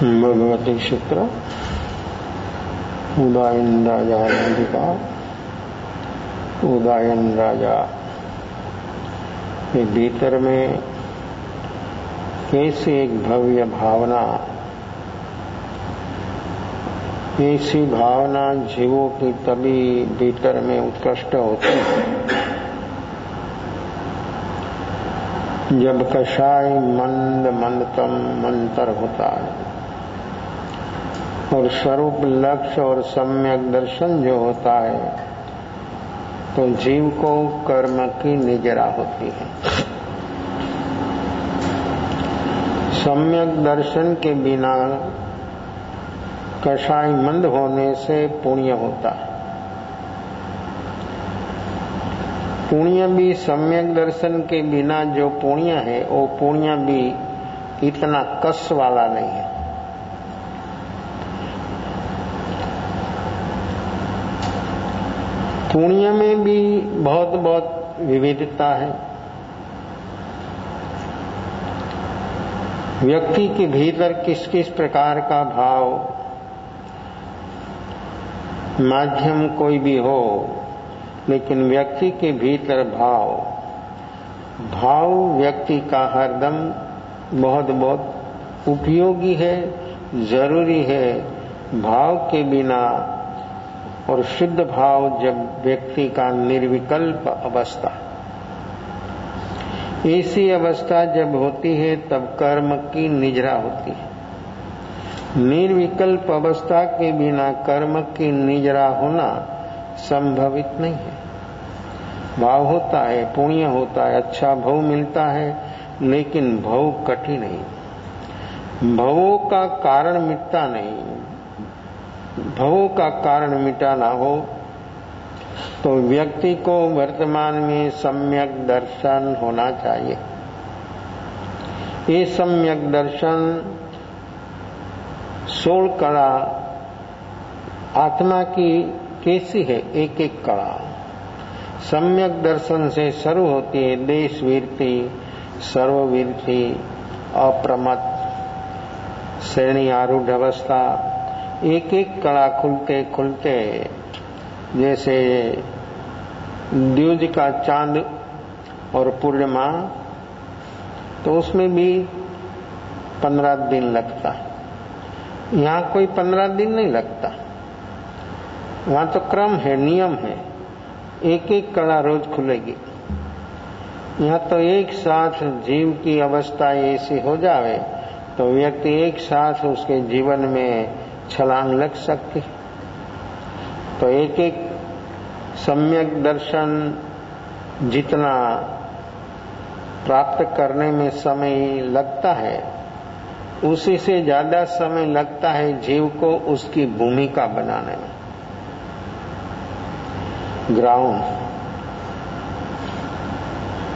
भगवती सूत्र उदायन राजा का उदायन राजा के भीतर में कैसी एक भव्य भावना, ऐसी भावना जीवों की तभी भीतर में उत्कृष्ट होती है जब कषाय मंद मंदतम मंतर होता है और स्वरूप लक्ष्य और सम्यक दर्शन जो होता है तो जीव को कर्म की निजरा होती है। सम्यक दर्शन के बिना कषाय मंद होने से पुण्य होता है। पुण्य भी सम्यक दर्शन के बिना जो पुण्य है वो पुण्य भी इतना कस वाला नहीं है। पुण्य में भी बहुत बहुत विविधता है। व्यक्ति के भीतर किस किस प्रकार का भाव, माध्यम कोई भी हो, लेकिन व्यक्ति के भीतर भाव व्यक्ति का हरदम बहुत बहुत उपयोगी है, जरूरी है। भाव के बिना और शुद्ध भाव जब व्यक्ति का निर्विकल्प अवस्था, ऐसी अवस्था जब होती है तब कर्म की निजरा होती है। निर्विकल्प अवस्था के बिना कर्म की निजरा होना संभवित नहीं है। भाव होता है, पुण्य होता है, अच्छा भव मिलता है, लेकिन भव कठिन नहीं। भवों का कारण मिटता नहीं। भवों का कारण मिटाना हो तो व्यक्ति को वर्तमान में सम्यक दर्शन होना चाहिए। ये सम्यक दर्शन 16 कला आत्मा की कैसी है, एक एक कला सम्यक दर्शन से शुरू होती है। देश वीरति, सर्ववीरति, अप्रमत, श्रेणी आरूढ़ अवस्था, एक एक कला खुलते खुलते जैसे द्विज का चांद और पूर्णिमा, तो उसमें भी 15 दिन लगता है। यहाँ कोई 15 दिन नहीं लगता, वहां तो क्रम है, नियम है, एक एक कला रोज खुलेगी। यहाँ तो एक साथ जीव की अवस्था ऐसी हो जावे तो व्यक्ति एक साथ उसके जीवन में छलांग लग सकती। तो एक एक सम्यक दर्शन जितना प्राप्त करने में समय लगता है, उसी से ज्यादा समय लगता है जीव को उसकी भूमिका बनाने में। ग्राउंड,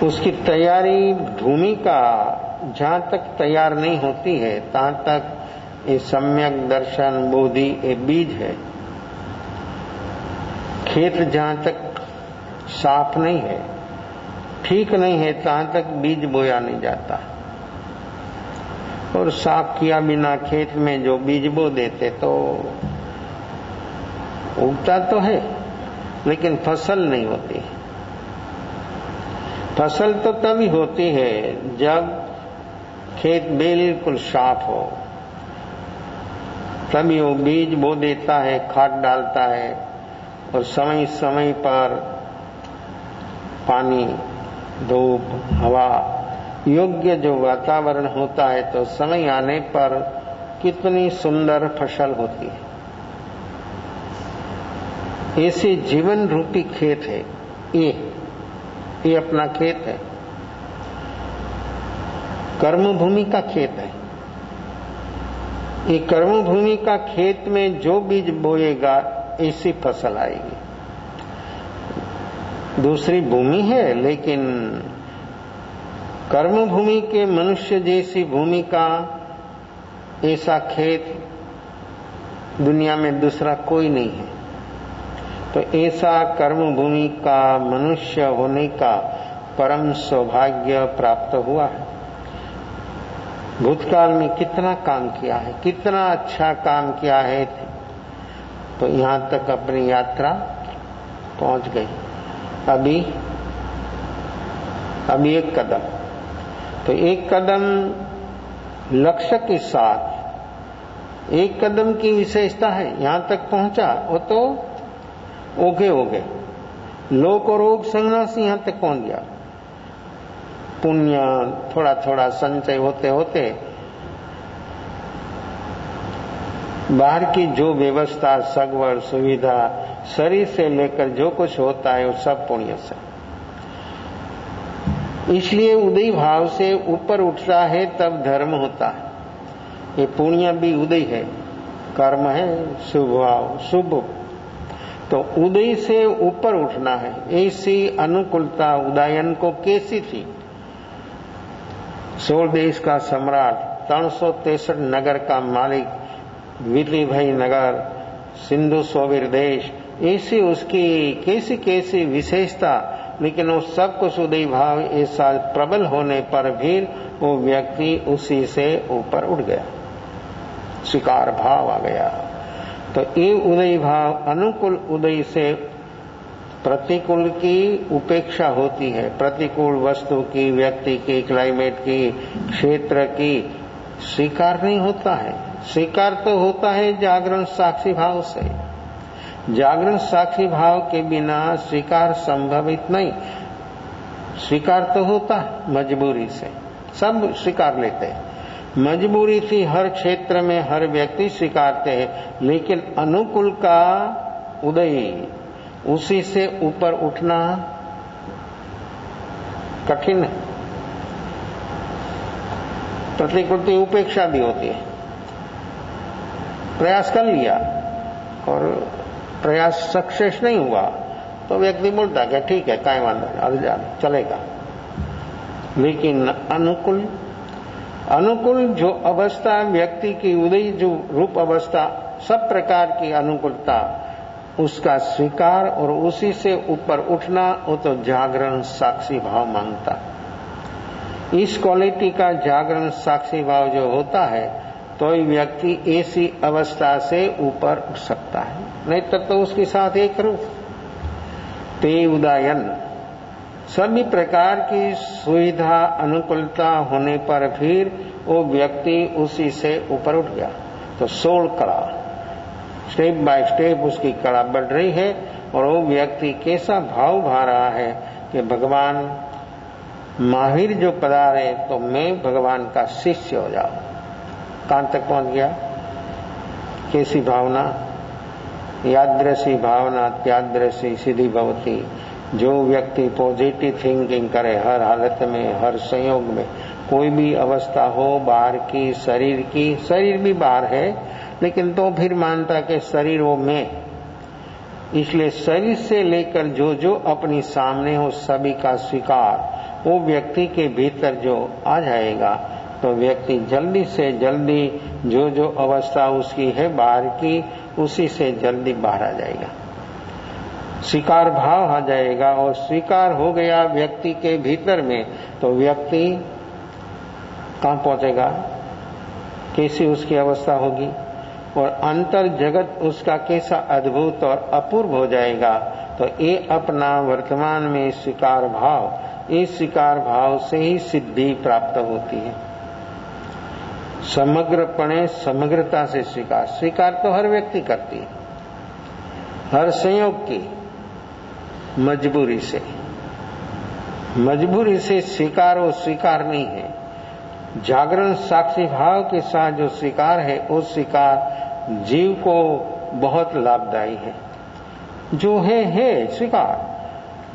उसकी तैयारी, भूमिका जहां तक तैयार नहीं होती है तहां तक ये सम्यक दर्शन बोधि ये बीज है। खेत जहां तक साफ नहीं है, ठीक नहीं है, तहां तक बीज बोया नहीं जाता। और साफ किया बिना खेत में जो बीज बो देते तो उगता तो है लेकिन फसल नहीं होती। फसल तो तभी होती है जब खेत बिल्कुल साफ हो, तभी वो बीज बो देता है, खाद डालता है और समय समय पर पानी, धूप, हवा, योग्य जो वातावरण होता है तो समय आने पर कितनी सुंदर फसल होती है। ऐसे जीवन रूपी खेत है ये अपना खेत है, कर्म भूमि का खेत है। ये कर्म भूमि का खेत में जो बीज बोएगा ऐसी फसल आएगी। दूसरी भूमि है लेकिन कर्म भूमि के मनुष्य जैसी भूमि का ऐसा खेत दुनिया में दूसरा कोई नहीं है। तो ऐसा कर्म भूमि का मनुष्य होने का परम सौभाग्य प्राप्त हुआ है। भूतकाल में कितना काम किया है, कितना अच्छा काम किया है, तो यहां तक अपनी यात्रा पहुंच गई। अभी एक कदम, तो एक कदम लक्ष्य के साथ, एक कदम की विशेषता है। यहां तक पहुंचा वो तो ओके हो गए, लोक और रोग संन्यास यहां तक पहुंच गया। पुण्य थोड़ा थोड़ा संचय होते होते बाहर की जो व्यवस्था, सगवड़, सुविधा, शरीर से लेकर जो कुछ होता है वो सब पुण्य से। इसलिए उदय भाव से ऊपर उठता है तब धर्म होता है। ये पुण्य भी उदय है, कर्म है, शुभ भाव, शुभ। तो उदय से ऊपर उठना है। ऐसी अनुकूलता उदयन को कैसी थी? 16 देश का सम्राट, 363 नगर का मालिक, विधि भाई नगर, सिंधु सोवीर देश, ऐसी उसकी कैसी कैसी विशेषता, लेकिन वो सब कुछ उदय भाव ऐसा प्रबल होने पर भी वो व्यक्ति उसी से ऊपर उठ गया, स्वीकार भाव आ गया। तो ये उदय भाव, अनुकूल उदय से प्रतिकूल की उपेक्षा होती है। प्रतिकूल वस्तु की, व्यक्ति की, क्लाइमेट की, क्षेत्र की स्वीकार नहीं होता है। स्वीकार तो होता है जागरण साक्षी भाव से। जागरण साक्षी भाव के बिना स्वीकार संभवित नहीं। स्वीकार तो होता है मजबूरी से, सब स्वीकार लेते हैं। मजबूरी थी हर क्षेत्र में हर व्यक्ति स्वीकारते हैं, लेकिन अनुकूल का उदय, उसी से ऊपर उठना कठिन है। प्रतिकृति उपेक्षा भी होती है। प्रयास कर लिया और प्रयास सक्सेस नहीं हुआ तो व्यक्ति बोलता है ठीक है, काई वांधा नहीं, चलेगा। लेकिन अनुकूल जो अवस्था व्यक्ति की उदय, जो रूप अवस्था, सब प्रकार की अनुकूलता, उसका स्वीकार और उसी से ऊपर उठना, वो तो जागरण साक्षी भाव मांगता। इस क्वालिटी का जागरण साक्षी भाव जो होता है तो व्यक्ति ऐसी अवस्था से ऊपर उठ सकता है, नहीं तो उसके साथ एक रूप ते उदायन। सभी प्रकार की सुविधा अनुकूलता होने पर फिर वो व्यक्ति उसी से ऊपर उठ गया। तो 16 कड़ा, स्टेप बाय स्टेप उसकी कड़ा बढ़ रही है और वो व्यक्ति कैसा भाव भा रहा है कि भगवान महावीर जो पधारे तो मैं भगवान का शिष्य हो जाऊं। कहां तक पहुंच गया? कैसी भावना? यादृशी भावना त्यादृशी सिद्धि भवती। जो व्यक्ति पॉजिटिव थिंकिंग करे हर हालत में, हर संयोग में, कोई भी अवस्था हो, बाहर की, शरीर भी बाहर है, लेकिन तो फिर मानता कि शरीर वो मैं। इसलिए शरीर से लेकर जो जो अपनी सामने हो सभी का स्वीकार वो व्यक्ति के भीतर जो आ जाएगा तो व्यक्ति जल्दी से जल्दी जो जो अवस्था उसकी है बाहर की, उसी से जल्दी बाहर आ जाएगा। स्वीकार भाव आ जाएगा और स्वीकार हो गया व्यक्ति के भीतर में तो व्यक्ति कहां पहुंचेगा, कैसी उसकी अवस्था होगी और अंतर जगत उसका कैसा अद्भुत और अपूर्व हो जाएगा। तो ये अपना वर्तमान में स्वीकार भाव, इस स्वीकार भाव से ही सिद्धि प्राप्त होती है। समग्रपणे समग्रता से स्वीकार तो हर व्यक्ति करती है, हर संयोग की मजबूरी से स्वीकार वो स्वीकार नहीं है। जागरण साक्षी भाव के साथ जो स्वीकार है वो स्वीकार जीव को बहुत लाभदायी है। जो है स्वीकार,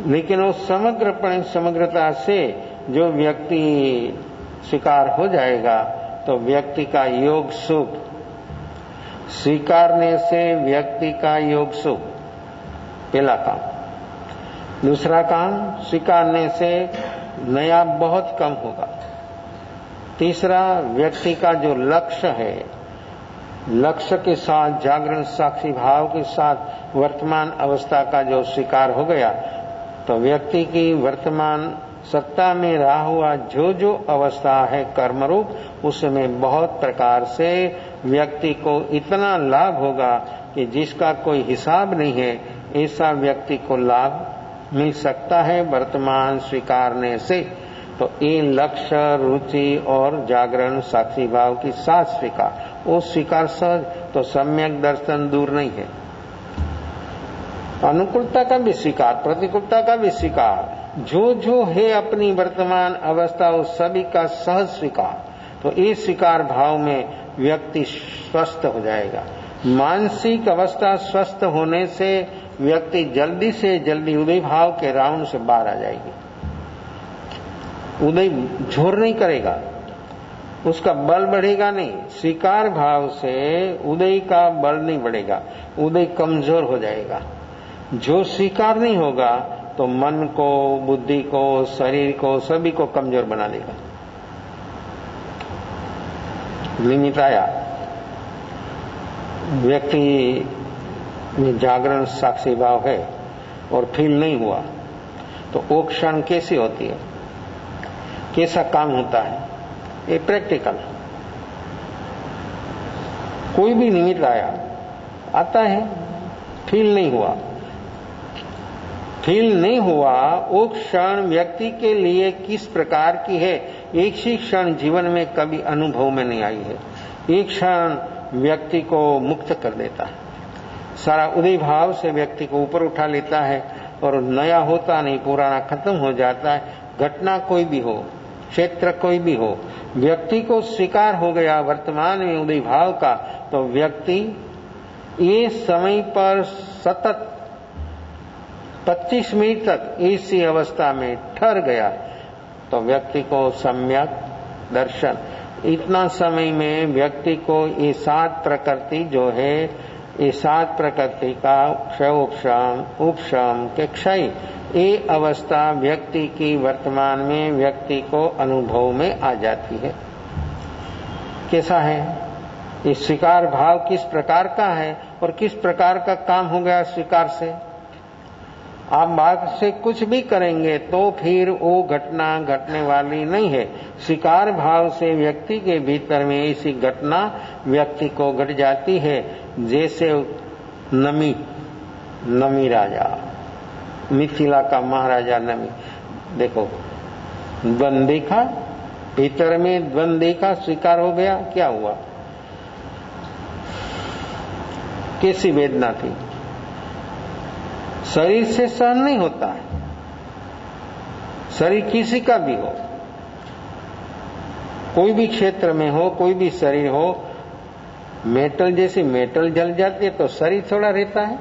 लेकिन वो समग्रपणे समग्रता से जो व्यक्ति स्वीकार हो जाएगा तो व्यक्ति का योग सुख, स्वीकारने से व्यक्ति का योग सुख पहला काम। दूसरा काम, स्वीकारने से नया बहुत कम होगा। तीसरा, व्यक्ति का जो लक्ष्य है, लक्ष्य के साथ जागरण साक्षी भाव के साथ वर्तमान अवस्था का जो स्वीकार हो गया तो व्यक्ति की वर्तमान सत्ता में रहा हुआ जो जो अवस्था है कर्मरूप, उसमें बहुत प्रकार से व्यक्ति को इतना लाभ होगा कि जिसका कोई हिसाब नहीं है, ऐसा व्यक्ति को लाभ मिल सकता है वर्तमान स्वीकारने से। तो ये लक्ष्य, रुचि और जागरण साक्षी भाव की साथ स्वीकार, वो स्वीकार सहज, तो सम्यक दर्शन दूर नहीं है। अनुकूलता का भी स्वीकार, प्रतिकूलता का भी स्वीकार, जो जो है अपनी वर्तमान अवस्था उस सभी का सहज स्वीकार। तो इस स्वीकार भाव में व्यक्ति स्वस्थ हो जाएगा। मानसिक अवस्था स्वस्थ होने से व्यक्ति जल्दी से जल्दी उदय भाव के राउंड से बाहर आ जाएगी। उदय झोर नहीं करेगा, उसका बल बढ़ेगा नहीं। स्वीकार भाव से उदय का बल नहीं बढ़ेगा, उदय कमजोर हो जाएगा। जो स्वीकार नहीं होगा तो मन को, बुद्धि को, शरीर को, सभी को कमजोर बना देगा। लिमिट आया, व्यक्ति में जागरण साक्षी भाव है और फील नहीं हुआ, तो वो क्षण कैसी होती है, कैसा काम होता है, ये प्रैक्टिकल। कोई भी निमित्त आया, आता है, फील नहीं हुआ, फील नहीं हुआ, वो क्षण व्यक्ति के लिए किस प्रकार की है, एक ही क्षण जीवन में कभी अनुभव में नहीं आई है। एक क्षण व्यक्ति को मुक्त कर देता है, सारा उदय भाव से व्यक्ति को ऊपर उठा लेता है और नया होता नहीं, पुराना खत्म हो जाता है। घटना कोई भी हो, क्षेत्र कोई भी हो, व्यक्ति को स्वीकार हो गया वर्तमान में उदय भाव का, तो व्यक्ति ये समय पर सतत 25 मिनट तक इसी अवस्था में ठहर गया, तो व्यक्ति को सम्यक दर्शन। इतना समय में व्यक्ति को ये 7 प्रकृति जो है, ये 7 प्रकृति का क्षयोपशम, उपशम के क्षय, ये अवस्था व्यक्ति की वर्तमान में व्यक्ति को अनुभव में आ जाती है। कैसा है ये स्वीकार भाव, किस प्रकार का है और किस प्रकार का काम हो गया स्वीकार से। आप बात से कुछ भी करेंगे तो फिर वो घटना घटने वाली नहीं है। स्वीकार भाव से व्यक्ति के भीतर में ऐसी घटना व्यक्ति को घट जाती है, जैसे नमी राजा, मिथिला का महाराजा नमी। देखो द्वंद देखा, भीतर में द्वंद देखा, स्वीकार हो गया, क्या हुआ, कैसी वेदना थी, शरीर से सहन नहीं होता है। शरीर किसी का भी हो, कोई भी क्षेत्र में हो, कोई भी शरीर हो, मेटल जैसी मेटल जल जाती है तो शरीर थोड़ा रहता है।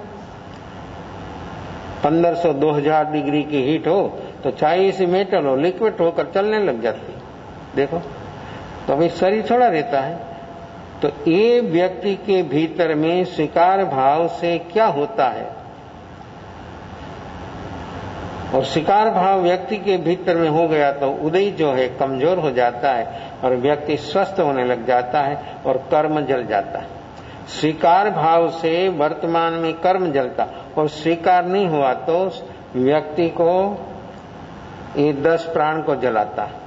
1500-2000 डिग्री की हीट हो तो चाहे इसी मेटल हो, लिक्विड होकर चलने लग जाती है। देखो तो अभी शरीर थोड़ा रहता है। तो ये व्यक्ति के भीतर में स्वीकार भाव से क्या होता है, और स्वीकार भाव व्यक्ति के भीतर में हो गया तो उदय जो है कमजोर हो जाता है और व्यक्ति स्वस्थ होने लग जाता है और कर्म जल जाता है। स्वीकार भाव से वर्तमान में कर्म जलता, और स्वीकार नहीं हुआ तो व्यक्ति को ये 10 प्राण को जलाता है।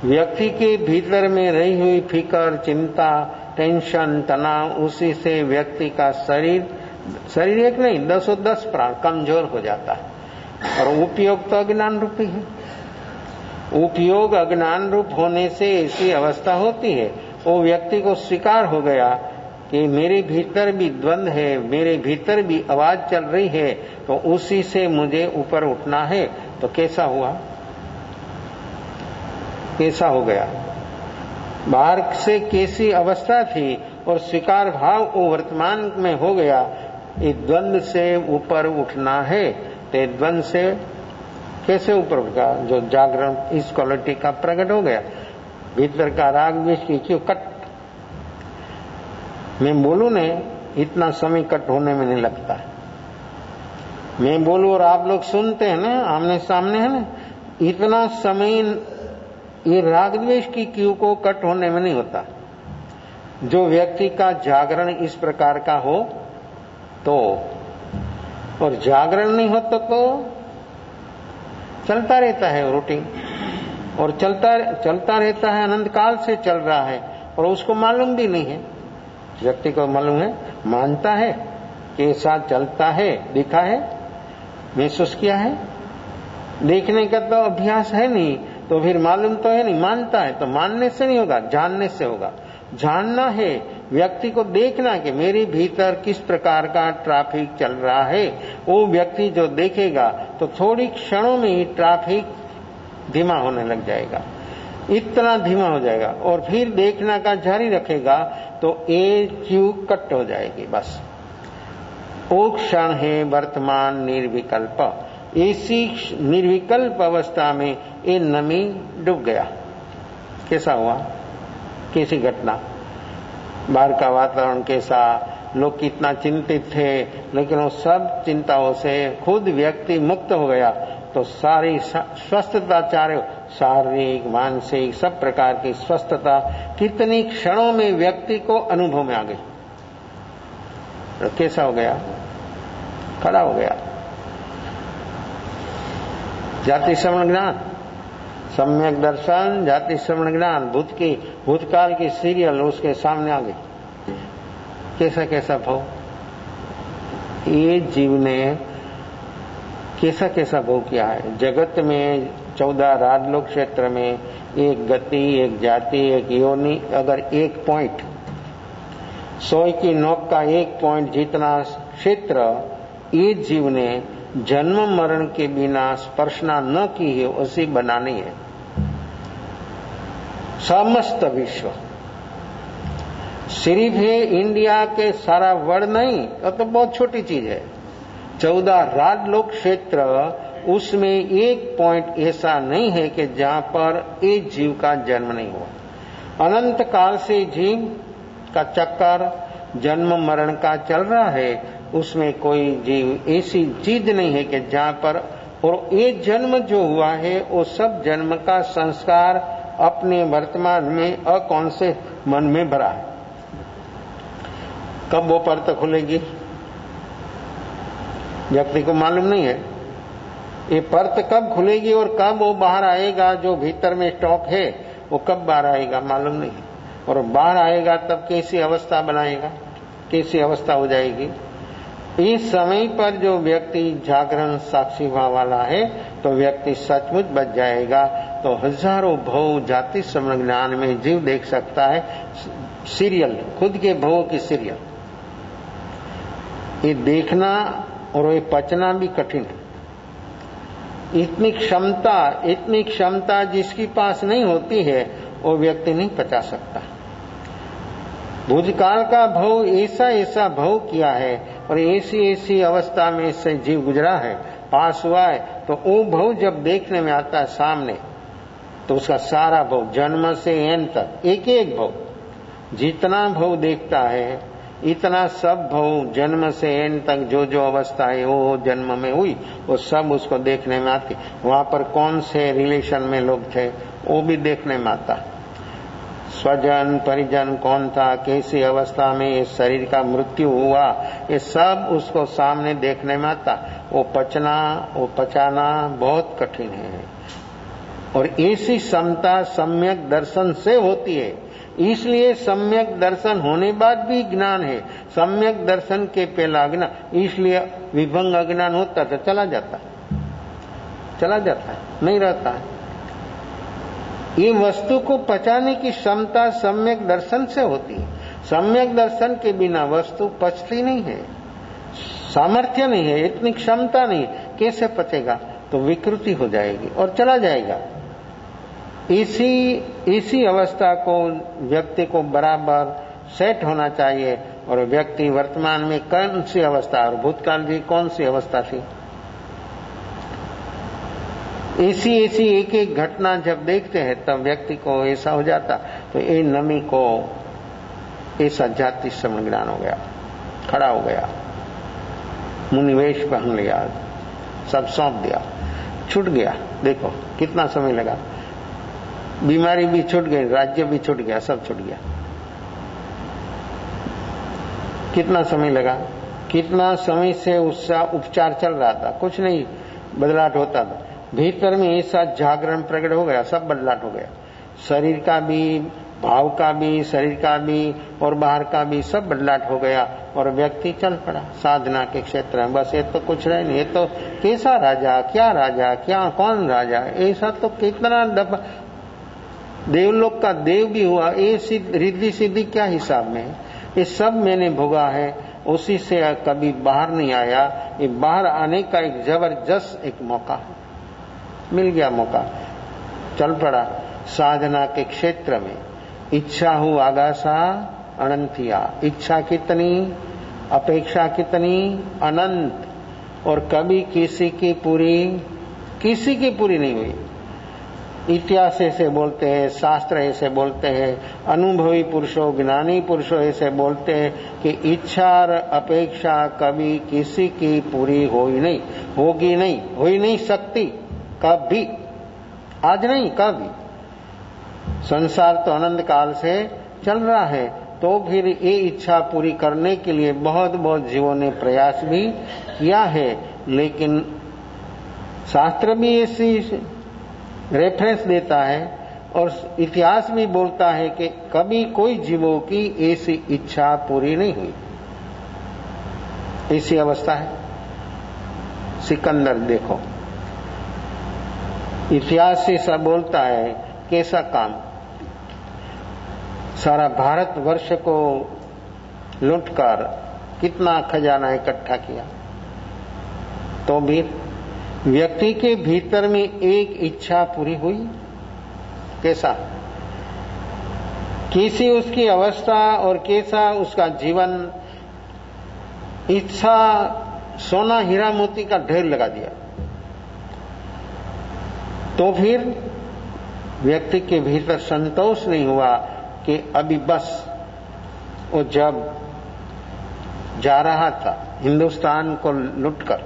व्यक्ति के भीतर में रही हुई फिकर, चिंता, टेंशन, तनाव, उसी से व्यक्ति का शरीर एक नहीं 10 प्राण कमजोर हो जाता है। और उपयोग तो अज्ञान रूपी है। उपयोग अज्ञान रूप होने से ऐसी अवस्था होती है। वो व्यक्ति को स्वीकार हो गया कि मेरे भीतर भी द्वंद है, मेरे भीतर भी आवाज चल रही है, तो उसी से मुझे ऊपर उठना है। तो कैसा हुआ, कैसा हो गया, बाहर से कैसी अवस्था थी और स्वीकार भाव वो वर्तमान में हो गया। ये द्वंद से ऊपर उठना है, तो द्वंद से कैसे ऊपर उठा, जो जागरण इस क्वालिटी का प्रकट हो गया। भीतर का राग द्वेष की क्यों कट, मैं बोलूं ने इतना समय कट होने में नहीं लगता। मैं बोलूं और आप लोग सुनते हैं ना, आमने सामने है ना, इतना समय ये राग द्वेष की क्यू को कट होने में नहीं होता। जो व्यक्ति का जागरण इस प्रकार का हो तो, और जागरण नहीं होता तो चलता रहता है रूटीन, और चलता रहता है, अनंत काल से चल रहा है और उसको मालूम भी नहीं है। व्यक्ति को मालूम है, मानता है कि ऐसा चलता है, दिखा है, महसूस किया है। देखने का तो अभ्यास है नहीं, तो फिर मालूम तो है नहीं, मानता है। तो मानने से नहीं होगा, जानने से होगा। जानना है, व्यक्ति को देखना कि मेरे भीतर किस प्रकार का ट्रैफिक चल रहा है। वो व्यक्ति जो देखेगा तो थोड़ी क्षणों में ही ट्रैफिक धीमा होने लग जाएगा, इतना धीमा हो जाएगा। और फिर देखना का जारी रखेगा तो ए क्यू कट हो जाएगी। बस वो क्षण है वर्तमान निर्विकल्प। ऐसी निर्विकल्प अवस्था में ये नमी डूब गया। कैसा हुआ, कैसी घटना, बाहर का वातावरण कैसा, लोग कितना चिंतित थे, लेकिन वो सब चिंताओं से खुद व्यक्ति मुक्त हो गया तो सारी स्वस्थता, चारों शारीरिक मानसिक सब प्रकार की स्वस्थता कितनी क्षणों में व्यक्ति को अनुभव में आ गई। तो कैसा हो गया, खड़ा हो गया। जाति श्रवण ज्ञान, सम्यक दर्शन, जाति श्रवण ज्ञान, भूतकाल की सीरियल उसके सामने आ गई। कैसा कैसा भाव, ये जीव ने कैसा कैसा भोग किया है। जगत में 14 राजलोक क्षेत्र में एक गति, एक जाति, एक योनि, अगर एक पॉइंट, 100 की नोक का एक पॉइंट जितना क्षेत्र ये जीव ने जन्म मरण के बिना स्पर्शना न की है, उसी बनानी है। समस्त विश्व सिर्फ है इंडिया के सारा वर्ल्ड नहीं, तो बहुत छोटी चीज है। 14 राजलोक क्षेत्र, उसमें एक पॉइंट ऐसा नहीं है कि जहां पर एक जीव का जन्म नहीं हुआ। अनंत काल से जीव का चक्कर जन्म मरण का चल रहा है, उसमें कोई जीव ऐसी चीज नहीं है कि जहां पर, और ये जन्म जो हुआ है वो सब जन्म का संस्कार अपने वर्तमान में अकौन से मन में भरा है। कब वो परत खुलेगी व्यक्ति को मालूम नहीं है। ये परत कब खुलेगी और कब वो बाहर आएगा, जो भीतर में स्टॉक है वो कब बाहर आएगा मालूम नहीं है। और बाहर आएगा तब कैसी अवस्था बनाएगा, कैसी अवस्था हो जाएगी। इस समय पर जो व्यक्ति जागरण साक्षी भाव वाला है तो व्यक्ति सचमुच बच जाएगा। तो हजारों भव जाति श्रवण ज्ञान में जीव देख सकता है सीरियल, खुद के भवों की सीरियल। ये देखना और ये पचना भी कठिन है। इतनी क्षमता जिसके पास नहीं होती है वो व्यक्ति नहीं पचा सकता। भूतकाल का भव ऐसा भव किया है और ऐसी अवस्था में इससे जीव गुजरा है, पास हुआ है, तो वो भव जब देखने में आता है सामने तो उसका सारा भव जन्म से एंड तक एक एक भव, जितना भव देखता है इतना सब भव जन्म से एंड तक जो अवस्था है वो जन्म में हुई वो सब उसको देखने में आती। वहां पर कौन से रिलेशन में लोग थे वो भी देखने में आता। स्वजन परिजन कौन था, कैसी अवस्था में इस शरीर का मृत्यु हुआ, ये सब उसको सामने देखने में आता। वो पचाना बहुत कठिन है। और ऐसी क्षमता सम्यक दर्शन से होती है। इसलिए सम्यक दर्शन होने बाद भी ज्ञान है। सम्यक दर्शन के पहला अज्ञान, इसलिए विभंग अज्ञान होता तो चला जाता है, नहीं रहता है। ये वस्तु को पचाने की क्षमता सम्यक दर्शन से होती है। सम्यक दर्शन के बिना वस्तु पचती नहीं है, सामर्थ्य नहीं है, इतनी क्षमता नहीं। कैसे पचेगा, तो विकृति हो जाएगी और चला जाएगा। इसी अवस्था को व्यक्ति को बराबर सेट होना चाहिए। और व्यक्ति वर्तमान में कौन सी अवस्था और भूतकाल की कौन सी अवस्था थी, ऐसी एक एक घटना जब देखते हैं तब व्यक्ति को ऐसा हो जाता। तो ये नमी को ऐसा जाति श्रवण ज्ञान हो गया, खड़ा हो गया, मुनिवेश पहन लिया, सब सौंप दिया, छूट गया। देखो कितना समय लगा, बीमारी भी छूट गई, राज्य भी छूट गया, सब छूट गया। कितना समय लगा, कितना समय से उसका उपचार चल रहा था, कुछ नहीं बदलाव होता था। भीतर में ऐसा जागरण प्रकट हो गया, सब बदलाव हो गया, शरीर का भी, भाव का भी, शरीर का भी और बाहर का भी सब बदलाव हो गया और व्यक्ति चल पड़ा साधना के क्षेत्र में। बस ये तो कुछ रहे नहीं, ये तो कैसा राजा, क्या कौन राजा, ऐसा तो कितना दफा देवलोक का देव भी हुआ, ये रिद्धि सिद्धि क्या हिसाब में है, ये सब मैंने भोगा है, उसी से कभी बाहर नहीं आया। ये बाहर आने का एक जबरदस्त एक मौका मिल गया, मौका चल पड़ा साधना के क्षेत्र में। इच्छा हूं आगासा अनंतिया, इच्छा कितनी, अपेक्षा कितनी, अनंत, और कभी किसी की पूरी नहीं हुई। इतिहास ऐसे बोलते हैं, शास्त्र ऐसे बोलते हैं, अनुभवी पुरुषों, ज्ञानी पुरुषों ऐसे बोलते हैं कि इच्छा और अपेक्षा कभी किसी की पूरी होगी नहीं, हो ही नहीं सकती कभी, आज नहीं कभी। संसार तो अनंत काल से चल रहा है, तो फिर ये इच्छा पूरी करने के लिए बहुत बहुत जीवों ने प्रयास भी किया है, लेकिन शास्त्र भी ऐसी रेफरेंस देता है और इतिहास भी बोलता है कि कभी कोई जीवों की ऐसी इच्छा पूरी नहीं हुई। ऐसी अवस्था है। सिकंदर देखो, इतिहास से सब बोलता है कैसा काम, सारा भारतवर्ष को लूटकर कितना खजाना इकट्ठा किया, तो भी व्यक्ति के भीतर में एक इच्छा पूरी हुई कैसा, कैसी उसकी अवस्था और कैसा उसका जीवन। इच्छा सोना हीरा मोती का ढेर लगा दिया, तो फिर व्यक्ति के भीतर संतोष नहीं हुआ कि अभी बस। वो जब जा रहा था हिंदुस्तान को लूटकर,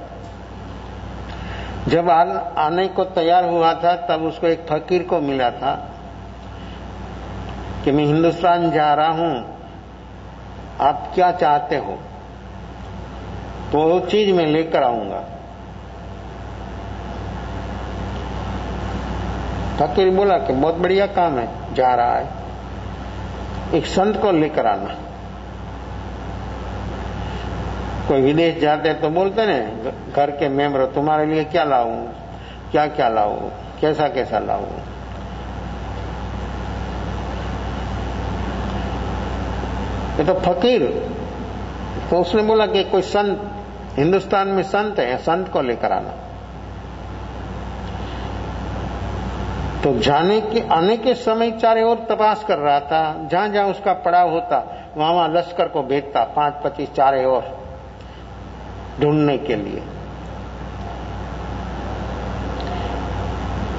जब आने को तैयार हुआ था, तब उसको एक फकीर को मिला था कि मैं हिंदुस्तान जा रहा हूं, आप क्या चाहते हो, तो वो चीज मैं लेकर आऊंगा। फकीर बोला कि बहुत बढ़िया काम है, जा रहा है, एक संत को लेकर आना। कोई विदेश जाते तो बोलते ना घर के मेंबर, तुम्हारे लिए क्या लाऊं, क्या लाऊं, कैसा लाऊं। ये तो फकीर, तो उसने बोला कि कोई संत, हिंदुस्तान में संत है, संत को लेकर आना। तो आने के समय चारे ओर तपास कर रहा था, जहां जहां उसका पड़ाव होता वहां लश्कर को भेजता, 5-25 चारे ओर ढूंढने के लिए।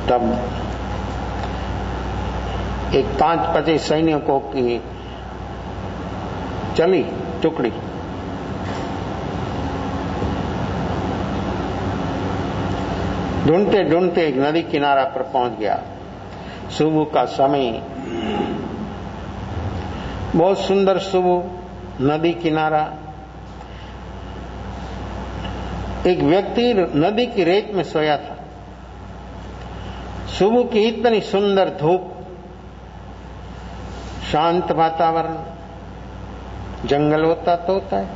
तब एक 5-25 सैनिकों की चली टुकड़ी, ढूंढते ढूंढते एक नदी किनारा पर पहुंच गया। सुबह का समय, बहुत सुंदर सुबह, नदी किनारा। एक व्यक्ति नदी की रेत में सोया था। सुबह की इतनी सुंदर धूप, शांत वातावरण, जंगल होता तो होता है,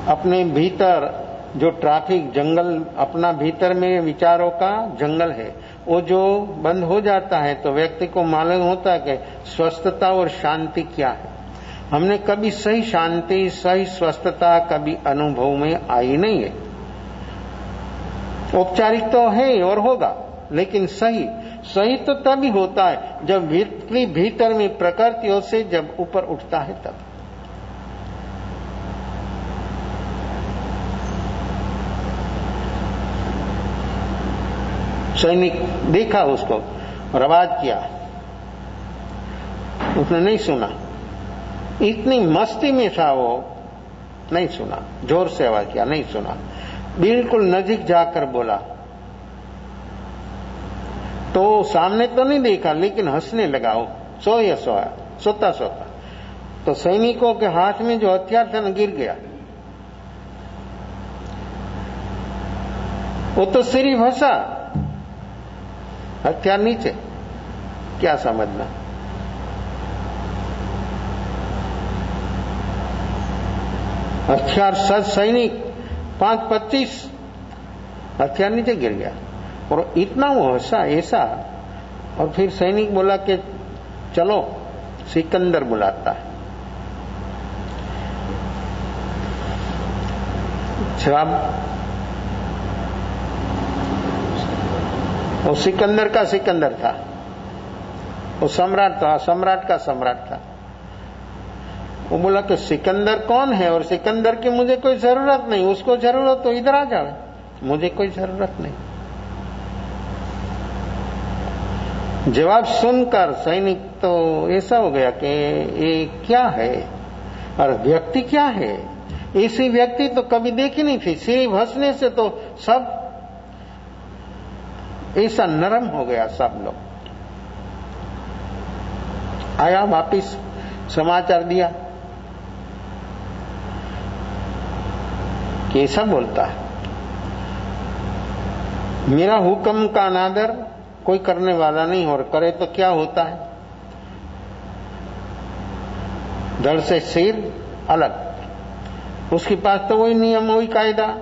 अपने भीतर जो ट्रैफिक जंगल, अपना भीतर में विचारों का जंगल है, वो जो बंद हो जाता है तो व्यक्ति को मालूम होता है कि स्वस्थता और शांति क्या है। हमने कभी सही शांति, सही स्वस्थता कभी अनुभव में आई नहीं है। औपचारिक तो है और होगा, लेकिन सही तो तभी होता है जब व्यक्ति भीतर में प्रकृतियों से जब ऊपर उठता है तब। सैनिक देखा उसको और आवाज किया, उसने नहीं सुना, इतनी मस्ती में था वो, नहीं सुना। जोर से आवाज किया, नहीं सुना। बिल्कुल नजीक जाकर बोला तो सामने तो नहीं देखा, लेकिन हंसने लगा। वो सोता तो सैनिकों के हाथ में जो हथियार था न गिर गया। वो तो सिर्फ हंसा, हथियार नीचे, क्या समझना? हथियार सैनिक 5-25 हथियार नीचे गिर गया और इतना वो हंसा ऐसा। और फिर सैनिक बोला कि चलो सिकंदर बुलाता है। जवाब वो सिकंदर का सिकंदर था, वो सम्राट था, सम्राट का सम्राट था। वो बोला कि सिकंदर कौन है और सिकंदर की मुझे कोई जरूरत नहीं, उसको जरूरत तो इधर आ जाए, मुझे कोई जरूरत नहीं। जवाब सुनकर सैनिक तो ऐसा हो गया कि ये क्या है और व्यक्ति क्या है, ऐसी व्यक्ति तो कभी देखी नहीं थी। सिर्फ हंसने से तो सब ऐसा नरम हो गया। सब लोग आया, वापिस समाचार दिया कि ऐसा बोलता है, मेरा हुक्म का अनादर कोई करने वाला नहीं, और करे तो क्या होता है, धड़ से सिर अलग। उसके पास तो वही नियम, वही कायदा,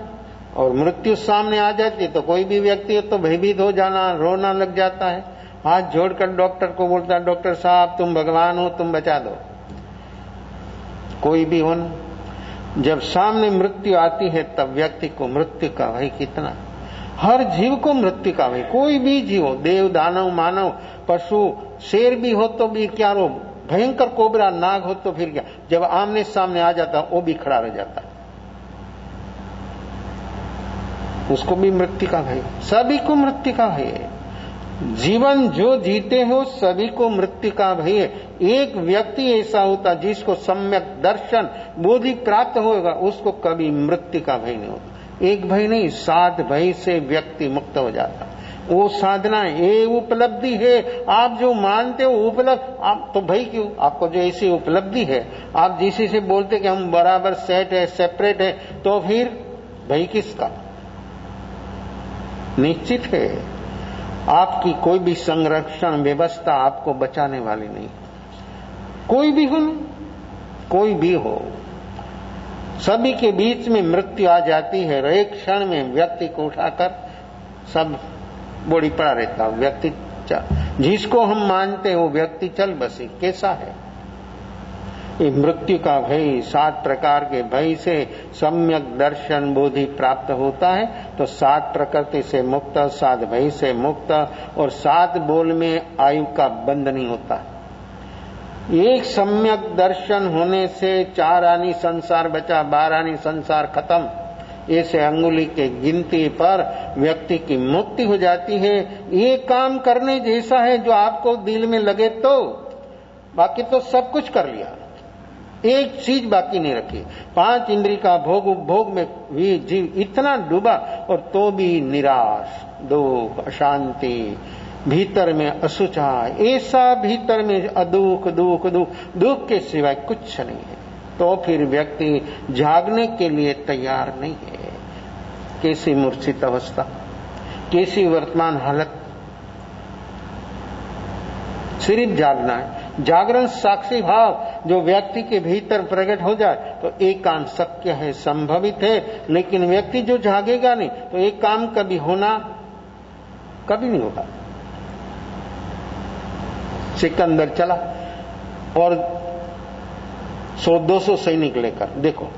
और मृत्यु सामने आ जाती तो कोई भी व्यक्ति तो भयभीत हो जाना, रोना लग जाता है, हाथ जोड़कर डॉक्टर को बोलता है, डॉक्टर साहब तुम भगवान हो, तुम बचा दो। कोई भी हो न, जब सामने मृत्यु आती है तब व्यक्ति को मृत्यु का भय कितना। हर जीव को मृत्यु का भय, कोई भी जीव हो, देव दानव मानव पशु, शेर भी हो तो भी क्या रो, भयंकर कोबरा नाग हो तो फिर क्या, जब आमने सामने आ जाता वो भी खड़ा रह जाता है, उसको भी मृत्यु का भय। सभी को मृत्यु का भय है। जीवन जो जीते हो सभी को मृत्यु का भय है। एक व्यक्ति ऐसा होता जिसको सम्यक दर्शन बोधि प्राप्त होगा, उसको कभी मृत्यु का भय नहीं होता। एक भय नहीं, 7 भय से व्यक्ति मुक्त हो जाता। वो साधना, ये उपलब्धि है। आप जो मानते हो उपलब्ध, आप तो भय क्यों? आपको जो ऐसी उपलब्धि है, आप जिसी से बोलते कि हम बराबर सेट है, सेपरेट है, तो फिर भय किसका? निश्चित है आपकी कोई भी संरक्षण व्यवस्था आपको बचाने वाली नहीं। कोई भी हो, कोई भी हो, सभी के बीच में मृत्यु आ जाती है और एक क्षण में व्यक्ति को उठाकर सब बोड़ी पड़ा रहता। व्यक्ति जिसको हम मानते हैं वो व्यक्ति चल बसे। कैसा है ये मृत्यु का भय? 7 प्रकार के भय से सम्यक दर्शन बोधि प्राप्त होता है तो 7 प्रकृति से मुक्त, 7 भय से मुक्त, और 7 बोल में आयु का बंध नहीं होता। एक सम्यक दर्शन होने से 4 आनी संसार बचा, 12 आनी संसार खत्म। ऐसे अंगुली के गिनती पर व्यक्ति की मुक्ति हो जाती है। ये काम करने जैसा है जो आपको दिल में लगे तो, बाकी तो सब कुछ कर लिया, एक चीज बाकी नहीं रखी। 5 इंद्रिय का भोग उपभोग में भी जीव इतना डूबा और तो भी निराश, दुख, अशांति, भीतर में असुचा, ऐसा भीतर में अदुख दुख दुख दुख के सिवाय कुछ नहीं है। तो फिर व्यक्ति जागने के लिए तैयार नहीं है। कैसी मूर्छित अवस्था, कैसी वर्तमान हालत। सिर्फ जागना है। जागरण साक्षी भाव जो व्यक्ति के भीतर प्रकट हो जाए तो एक काम शक्य है, संभवित है। लेकिन व्यक्ति जो जागेगा नहीं तो एक काम कभी होना कभी नहीं होगा। सिकंदर चला और 100-200 सैनिक लेकर, देखो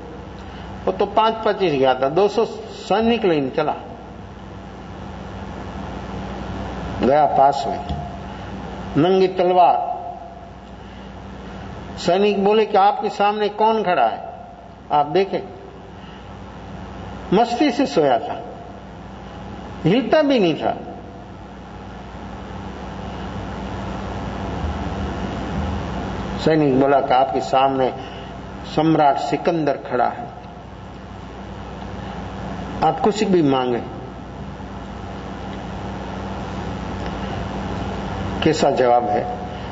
वो तो 5-25 गया था, 200 सैनिक लेने चला गया पास में, नंगी तलवार। सैनिक बोले कि आपके सामने कौन खड़ा है? आप देखें, मस्ती से सोया था, हिलता भी नहीं था। सैनिक बोला कि आपके सामने सम्राट सिकंदर खड़ा है, आप कुछ भी मांगे। कैसा जवाब है?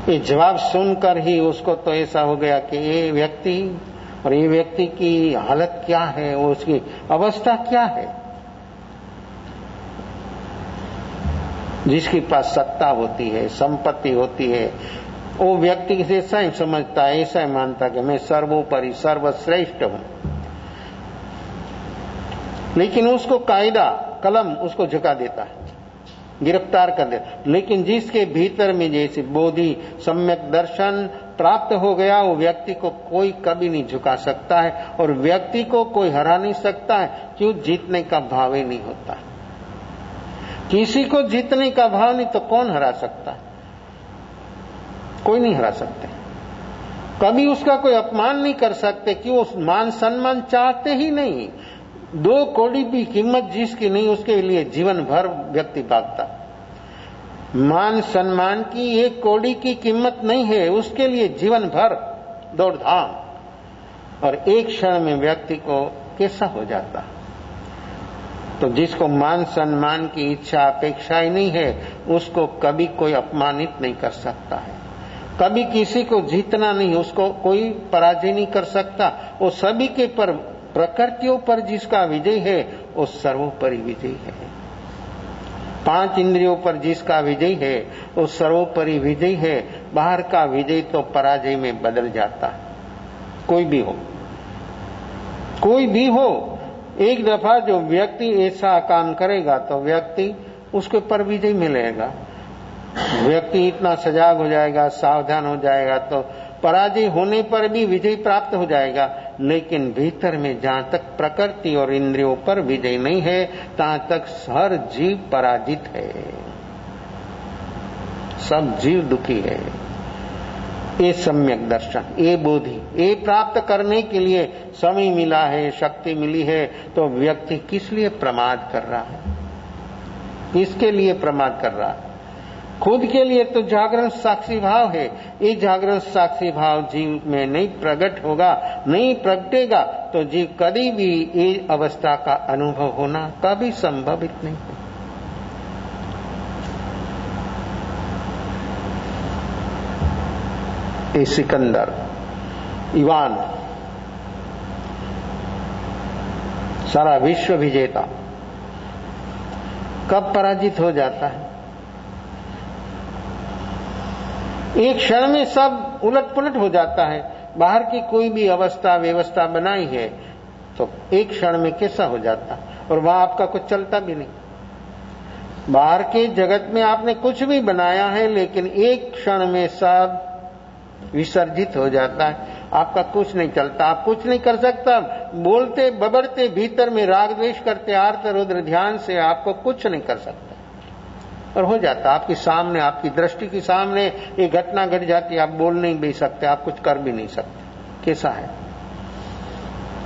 ये जवाब सुनकर ही उसको तो ऐसा हो गया कि ये व्यक्ति और ये व्यक्ति की हालत क्या है, उसकी अवस्था क्या है। जिसके पास सत्ता होती है, संपत्ति होती है, वो व्यक्ति से ऐसा ही समझता है, ऐसा ही मानता कि मैं सर्वोपरि सर्वश्रेष्ठ हूं। लेकिन उसको कायदा कलम उसको झुका देता है, गिरफ्तार कर देता। लेकिन जिसके भीतर में जैसे बोधि सम्यक दर्शन प्राप्त हो गया, वो व्यक्ति को कोई कभी नहीं झुका सकता है और व्यक्ति को कोई हरा नहीं सकता है। क्यों? जीतने का भाव ही नहीं होता। किसी को जीतने का भाव नहीं तो कौन हरा सकता? कोई नहीं हरा सकते। कभी उसका कोई अपमान नहीं कर सकते कि वो मान सम्मान चाहते ही नहीं। 2 कौड़ी भी कीमत जिसकी नहीं, उसके लिए जीवन भर व्यक्ति भागता। मान सम्मान की 1 कौड़ी की कीमत नहीं है, उसके लिए जीवन भर दौड़धाम, और एक क्षण में व्यक्ति को कैसा हो जाता। तो जिसको मान सम्मान की इच्छा अपेक्षा ही नहीं है, उसको कभी कोई अपमानित नहीं कर सकता है। कभी किसी को जीतना नहीं, उसको कोई पराजय नहीं कर सकता। वो सभी के पर प्रकृतियों पर जिसका विजय है, वो सर्वोपरि विजय है। 5 इंद्रियों पर जिसका विजय है, वो सर्वोपरि विजय है। बाहर का विजय तो पराजय में बदल जाता है। कोई भी हो, कोई भी हो, एक दफा जो व्यक्ति ऐसा काम करेगा तो व्यक्ति उसके पर विजय मिलेगा। व्यक्ति इतना सजाग हो जाएगा, सावधान हो जाएगा, तो पराजय होने पर भी विजय प्राप्त हो जाएगा। लेकिन भीतर में जहां तक प्रकृति और इंद्रियों पर विजय नहीं है, तहां तक हर जीव पराजित है, सब जीव दुखी है। ये सम्यक दर्शन, ये बोधि, ये प्राप्त करने के लिए समय मिला है, शक्ति मिली है, तो व्यक्ति किस लिए प्रमाद कर रहा है? किसके लिए प्रमाद कर रहा है? खुद के लिए तो जागरण साक्षी भाव है। ये जागरण साक्षी भाव जीव में नहीं प्रकट होगा, नहीं प्रगटेगा, तो जीव कभी भी ये अवस्था का अनुभव होना कभी संभवित नहीं है। ये सिकंदर, इवान, सारा विश्व विजेता कब पराजित हो जाता है? एक क्षण में सब उलट पुलट हो जाता है। बाहर की कोई भी अवस्था व्यवस्था बनाई है तो एक क्षण में कैसा हो जाता, और वहां आपका कुछ चलता भी नहीं। बाहर के जगत में आपने कुछ भी बनाया है, लेकिन एक क्षण में सब विसर्जित हो जाता है, आपका कुछ नहीं चलता, आप कुछ नहीं कर सकता। बोलते बबड़ते भीतर में राग द्वेष करते आर्त रुद्र ध्यान से आपको कुछ नहीं कर सकता, और हो जाता आपके सामने, आपकी दृष्टि के सामने एक घटना घट जाती है, आप बोल नहीं भी सकते, आप कुछ कर भी नहीं सकते। कैसा है?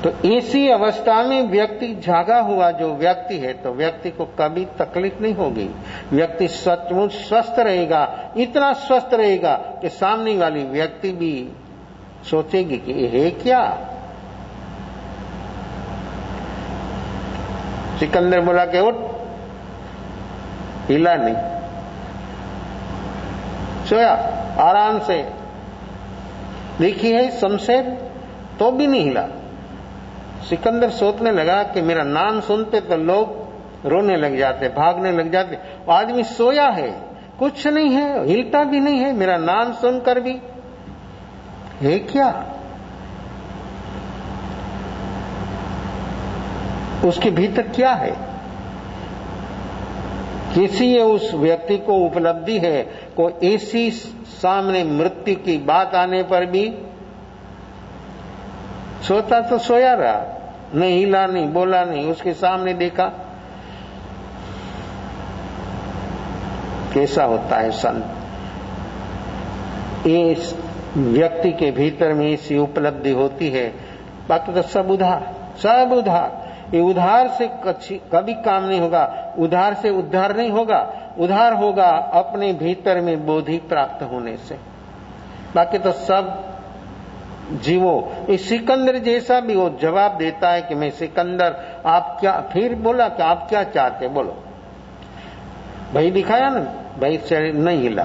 तो ऐसी अवस्था में व्यक्ति जागा हुआ जो व्यक्ति है, तो व्यक्ति को कभी तकलीफ नहीं होगी। व्यक्ति सचमुच स्वस्थ रहेगा, इतना स्वस्थ रहेगा कि सामने वाली व्यक्ति भी सोचेगी कि ये है क्या। सिकंदर बोला कि उठ, हिला नहीं, सोया आराम से। देखी है शमशेर, तो भी नहीं हिला। सिकंदर सोचने लगा कि मेरा नाम सुनते तो लोग रोने लग जाते, भागने लग जाते। आदमी सोया है, कुछ नहीं है, हिलता भी नहीं है, मेरा नाम सुनकर भी है क्या? उसके भीतर क्या है? किसी उस व्यक्ति को उपलब्धि है को ऐसी सामने मृत्यु की बात आने पर भी सोता तो सोया रहा, नहीं हिला, नहीं बोला, नहीं। उसके सामने देखा कैसा होता है संत। इस व्यक्ति के भीतर में ऐसी उपलब्धि होती है। बाकी तो सब उधार, सब उधार। ये उधार से कभी काम नहीं होगा, उधार से उद्धार नहीं होगा। उधार होगा अपने भीतर में बोधि प्राप्त होने से। बाकी तो सब जीवो। इस सिकंदर जैसा भी वो जवाब देता है कि मैं सिकंदर, आप क्या? फिर बोला कि आप क्या चाहते, बोलो। भाई दिखाया ना, भाई से नहीं हिला।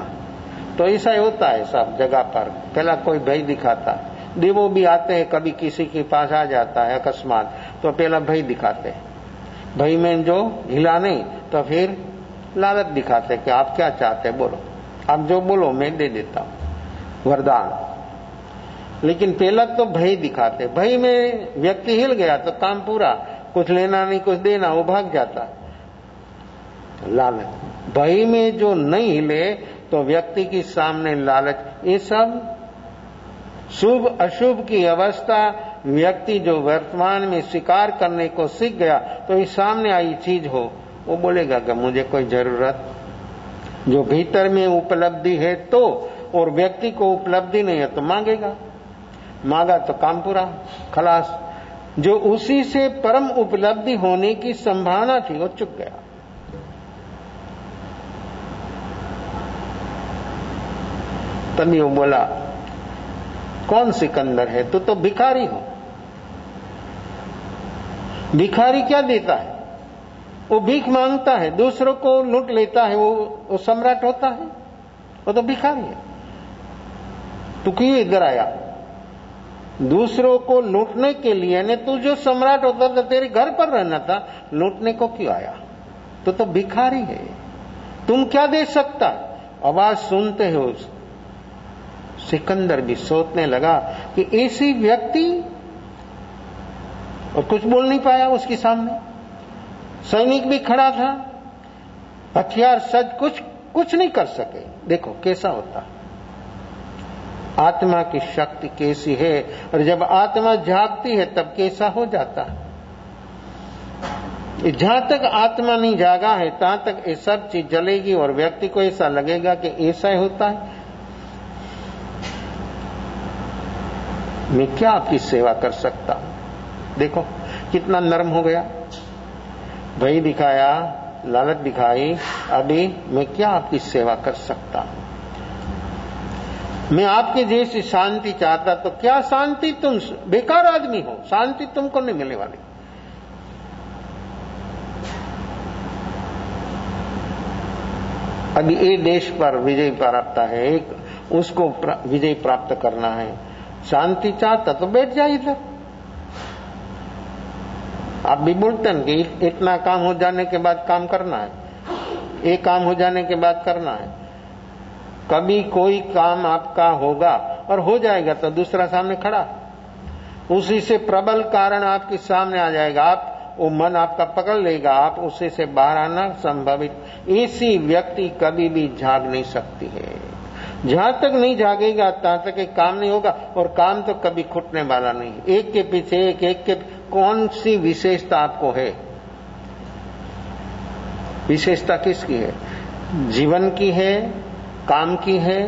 तो ऐसा ही होता है सब जगह पर। पहला कोई भय दिखाता, देवो भी आते हैं, कभी किसी के पास आ जाता है अकस्मात, तो पहला भय दिखाते हैं। भय में जो हिला नहीं तो फिर लालच दिखाते कि आप क्या चाहते हैं बोलो, आप जो बोलो मैं दे देता हूं वरदान। लेकिन पहला तो भय दिखाते, भय में व्यक्ति हिल गया तो काम पूरा, कुछ लेना नहीं कुछ देना, वो भाग जाता। लालच, भय में जो नहीं हिले तो व्यक्ति के सामने लालच, ये सब शुभ अशुभ की अवस्था व्यक्ति जो वर्तमान में स्वीकार करने को सीख गया तो इस सामने आई चीज हो वो बोलेगा कि मुझे कोई जरूरत, जो भीतर में उपलब्धि है तो, और व्यक्ति को उपलब्धि नहीं है तो मांगेगा, मांगा तो काम पूरा खलास। जो उसी से परम उपलब्धि होने की संभावना थी वो चुक गया। तभी वो बोला कौन सिकंदर है, तू तो भिखारी हो। भिखारी क्या देता है, वो भीख मांगता है, दूसरों को लूट लेता है, वो सम्राट होता है, वो तो भिखारी है। तू क्यों इधर आया, दूसरों को लूटने के लिए ने, तू जो सम्राट होता था तेरे घर पर रहना था, लूटने को क्यों आया, तो भिखारी है। तुम क्या दे सकता, आवाज सुनते हो। सिकंदर भी सोचने लगा कि ऐसी व्यक्ति, और कुछ बोल नहीं पाया उसके सामने। सैनिक भी खड़ा था, हथियार सज, कुछ नहीं कर सके। देखो कैसा होता, आत्मा की शक्ति कैसी है, और जब आत्मा जागती है तब कैसा हो जाता है। जहां तक आत्मा नहीं जागा है तहां तक ये सब चीज जलेगी और व्यक्ति को ऐसा लगेगा कि ऐसा ही होता है। मैं क्या आपकी सेवा कर सकता हूं। देखो कितना नरम हो गया, भय दिखाया, लालच दिखाई, अभी मैं क्या आपकी सेवा कर सकता हूं। मैं आपके जैसी शांति चाहता तो क्या शांति, तुम बेकार आदमी हो, शांति तुमको नहीं मिलने वाली। अभी ये देश पर विजय प्राप्त है, एक उसको विजय प्राप्त करना है, शांति चाहता तो बैठ जाए इधर। आप भी बोलते हैं कि इतना काम हो जाने के बाद काम करना है, एक काम हो जाने के बाद करना है। कभी कोई काम आपका होगा और हो जाएगा तो दूसरा सामने खड़ा, उसी से प्रबल कारण आपके सामने आ जाएगा, आप वो मन आपका पकड़ लेगा, आप उसी से बाहर आना संभवित। ऐसी व्यक्ति कभी भी जाग नहीं सकती है। जहां तक नहीं जागेगा तहां तक एक काम नहीं होगा, और काम तो कभी खुटने वाला नहीं। एक के पीछे एक के, कौन सी विशेषता आपको है, विशेषता किसकी है, जीवन की है, काम की है,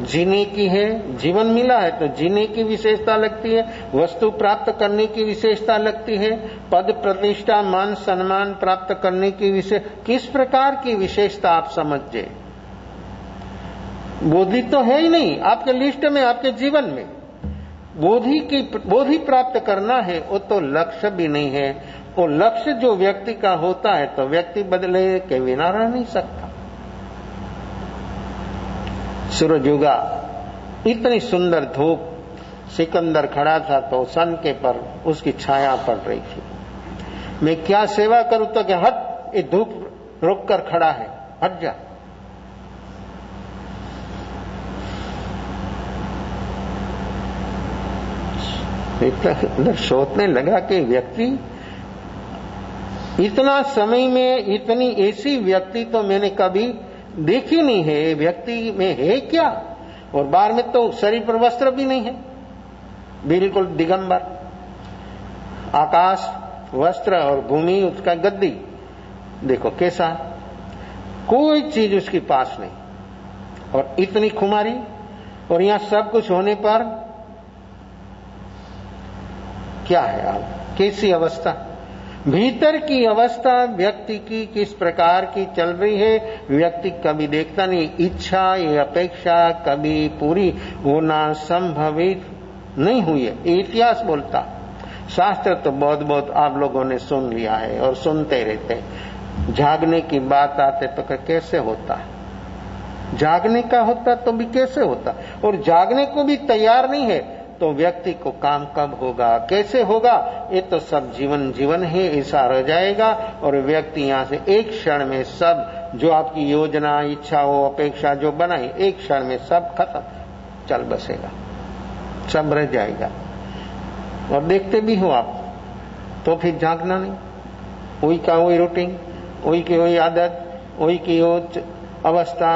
जीने की है। जीवन मिला है तो जीने की विशेषता लगती है, वस्तु प्राप्त करने की विशेषता लगती है, पद प्रतिष्ठा मान सम्मान प्राप्त करने की विशेष, किस प्रकार की विशेषता आप समझिए। बोधि तो है ही नहीं आपके लिस्ट में, आपके जीवन में बोधि प्राप्त करना है, वो तो लक्ष्य भी नहीं है। वो लक्ष्य जो व्यक्ति का होता है तो व्यक्ति बदले के बिना रह नहीं सकता। सूरज उगा, इतनी सुंदर धूप, सिकंदर खड़ा था तो सन के पर उसकी छाया पड़ रही थी। मैं क्या सेवा करूं, तो क्या हट, ये धूप रोक कर खड़ा है, हट जा। अंदर सोचने लगा कि व्यक्ति इतना समय में इतनी ऐसी व्यक्ति तो मैंने कभी देखी नहीं है, व्यक्ति में है क्या। और बाहर में तो शरीर पर वस्त्र भी नहीं है, बिल्कुल दिगंबर, आकाश वस्त्र और भूमि उसका गद्दी। देखो कैसा, कोई चीज उसके पास नहीं, और इतनी खुमारी, और यहां सब कुछ होने पर क्या है आप, कैसी अवस्था, भीतर की अवस्था व्यक्ति की किस प्रकार की चल रही है व्यक्ति कभी देखता नहीं। इच्छा या अपेक्षा कभी पूरी होना संभवित नहीं हुई है, इतिहास बोलता। शास्त्र तो बहुत आप लोगों ने सुन लिया है और सुनते रहते हैं। जागने की बात आते तो कैसे होता, जागने का होता तो भी कैसे होता, और जागने को भी तैयार नहीं है तो व्यक्ति को काम कब होगा, कैसे होगा, ये तो सब जीवन ही ऐसा रह जाएगा और व्यक्ति यहाँ से एक क्षण में सब जो आपकी योजना, इच्छा हो, अपेक्षा जो बनाई, एक क्षण में सब खत्म, चल बसेगा, सब रह जाएगा। और देखते भी हो आप तो फिर झांकना नहीं, वही का वही रूटीन, वही की वही आदत, वही की वो अवस्था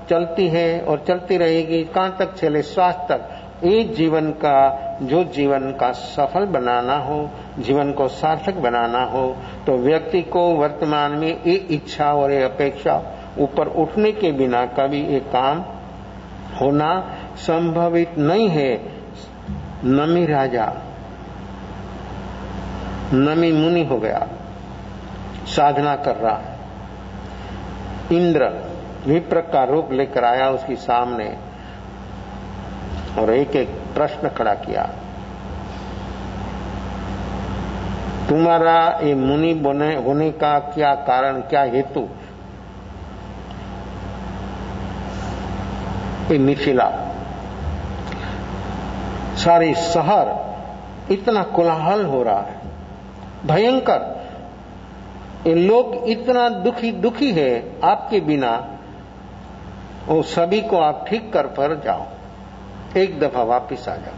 चलती है और चलती रहेगी। कहां तक चले? स्वास्थ्य तक। ये जीवन का, जो जीवन का सफल बनाना हो, जीवन को सार्थक बनाना हो, तो व्यक्ति को वर्तमान में ये इच्छा और ये अपेक्षा ऊपर उठने के बिना कभी ये काम होना संभवित नहीं है। नमी राजा, नमी मुनि हो गया, साधना कर रहा है। इंद्र विप्र का रूप लेकर आया उसके सामने और एक एक प्रश्न खड़ा किया, तुम्हारा ये मुनि होने का क्या कारण, क्या हेतु? ये मिथिला, सारे शहर इतना कोलाहल हो रहा है, भयंकर, ये लोग इतना दुखी है आपके बिना, वो सभी को आप ठीक कर जाओ, एक दफा वापिस आ जाओ।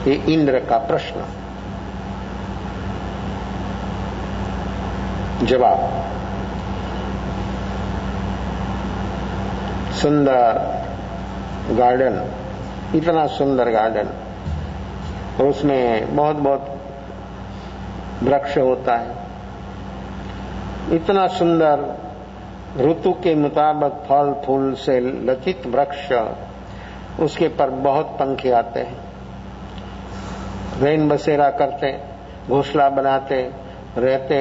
ये इंद्र का प्रश्न। जवाब, सुंदर गार्डन, इतना सुंदर गार्डन, और उसमें बहुत बहुत वृक्ष होता है, इतना सुंदर ऋतु के मुताबिक फल फूल से लचित वृक्ष, उसके पर बहुत पंखे आते हैं, रैन बसेरा करते, घोंसला बनाते रहते।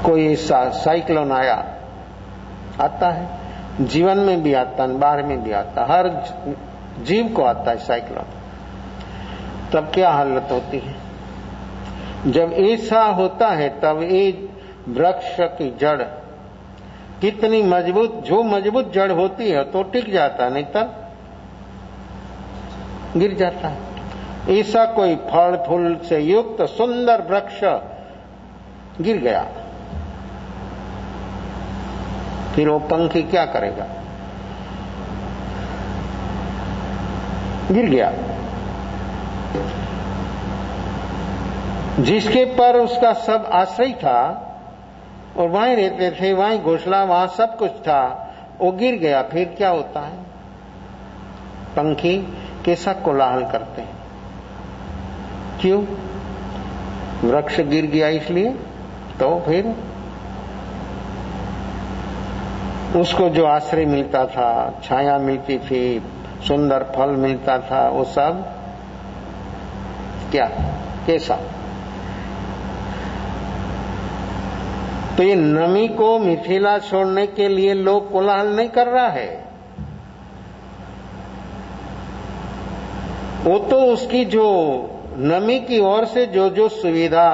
कोई साइक्लोन आता है, जीवन में भी आता है, बाहर में भी आता है, हर जीव को आता है साइक्लोन। तब क्या हालत होती है? जब ऐसा होता है तब ये वृक्ष की जड़ कितनी मजबूत, जो मजबूत जड़ होती है तो टिक जाता, नहीं तब गिर जाता है। ऐसा कोई फल फूल से युक्त सुंदर वृक्ष गिर गया, फिर वो पंखी क्या करेगा? गिर गया, जिसके पर उसका सब आश्रय था और वहीं रहते थे, वहीं घोंसला, वहां सब कुछ था, वो गिर गया, फिर क्या होता है? पंखी कैसा कोलाहल करते हैं, क्यों? वृक्ष गिर गया इसलिए। तो फिर उसको जो आश्रय मिलता था, छाया मिलती थी, सुंदर फल मिलता था, वो सब क्या, कैसा? तो ये नमी को मिथिला छोड़ने के लिए लोग कोलाहल नहीं कर रहा है, वो तो उसकी जो नमी की ओर से जो जो सुविधा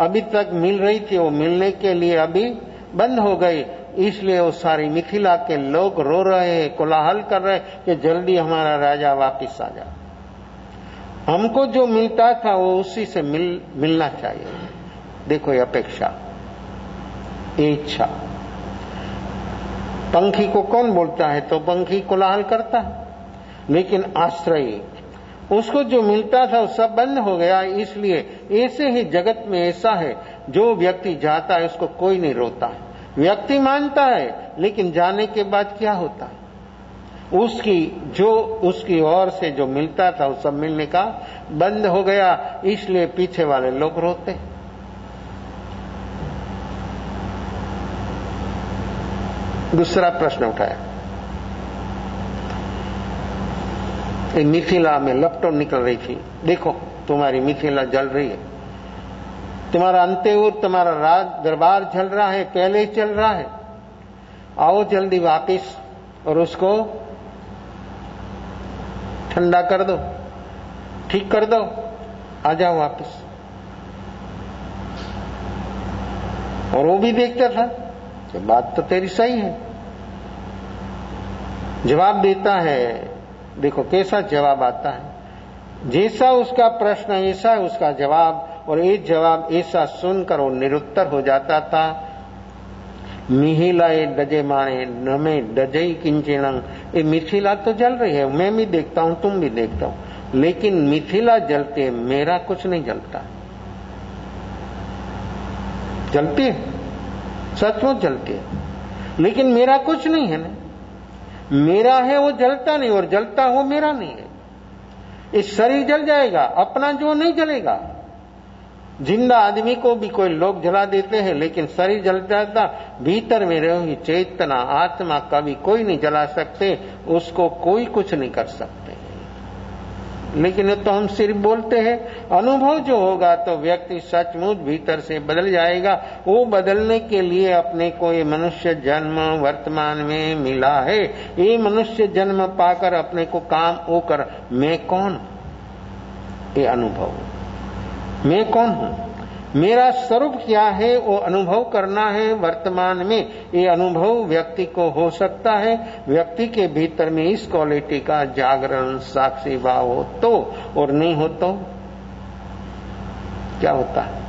अभी तक मिल रही थी वो मिलने के लिए अभी बंद हो गई, इसलिए वो सारी मिथिला के लोग रो रहे हैं, कोलाहल कर रहे हैं कि जल्दी हमारा राजा वापिस आ जा, हमको जो मिलता था वो उसी से मिलना चाहिए। देखो ये अपेक्षा, ये इच्छा। पंखी को कौन बोलता है? तो पंखी कोलाहल करता है, लेकिन आश्रय, उसको जो मिलता था वो सब बंद हो गया। इसलिए ऐसे ही जगत में ऐसा है, जो व्यक्ति जाता है उसको कोई नहीं रोता है, व्यक्ति मानता है, लेकिन जाने के बाद क्या होता है? उसकी ओर से जो मिलता था वो सब मिलने का बंद हो गया, इसलिए पीछे वाले लोग रोते हैं। दूसरा प्रश्न उठाया, मिथिला में लपटों निकल रही थी, देखो तुम्हारी मिथिला जल रही है, तुम्हारा अंतेउर, तुम्हारा राज दरबार जल रहा है, पहले ही चल रहा है, आओ जल्दी वापिस और उसको ठंडा कर दो, ठीक कर दो, आ जाओ वापिस। और वो भी देखता था कि बात तो तेरी सही है, जवाब देता है, देखो कैसा जवाब आता है, जैसा उसका प्रश्न ऐसा उसका जवाब, और एक जवाब ऐसा सुनकर वो निरुत्तर हो जाता था। मिथिलाए डजे माने न में डजे किंचन, ये मिथिला तो जल रही है, मैं भी देखता हूं, तुम भी देखता हूं, लेकिन मिथिला जलती है, मेरा कुछ नहीं जलता। जलती है, सचमुच जलती है, लेकिन मेरा कुछ नहीं है ना। मेरा है वो जलता नहीं, और जलता वो मेरा नहीं है। इस शरीर जल जाएगा, अपना जो नहीं जलेगा। जिंदा आदमी को भी कोई लोग जला देते हैं, लेकिन शरीर जल जाता, भीतर में रही चेतना आत्मा कभी कोई नहीं जला सकते, उसको कोई कुछ नहीं कर सकते। लेकिन तो हम सिर्फ बोलते हैं, अनुभव जो होगा तो व्यक्ति सचमुच भीतर से बदल जाएगा। वो बदलने के लिए अपने को ये मनुष्य जन्म वर्तमान में मिला है। ये मनुष्य जन्म पाकर अपने को काम वो कर, मैं कौन, ये अनुभव, मैं कौन हूं, मेरा स्वरूप क्या है, वो अनुभव करना है वर्तमान में। ये अनुभव व्यक्ति को हो सकता है, व्यक्ति के भीतर में इस क्वालिटी का जागरण साक्षी भाव हो तो, और नहीं हो तो क्या होता है,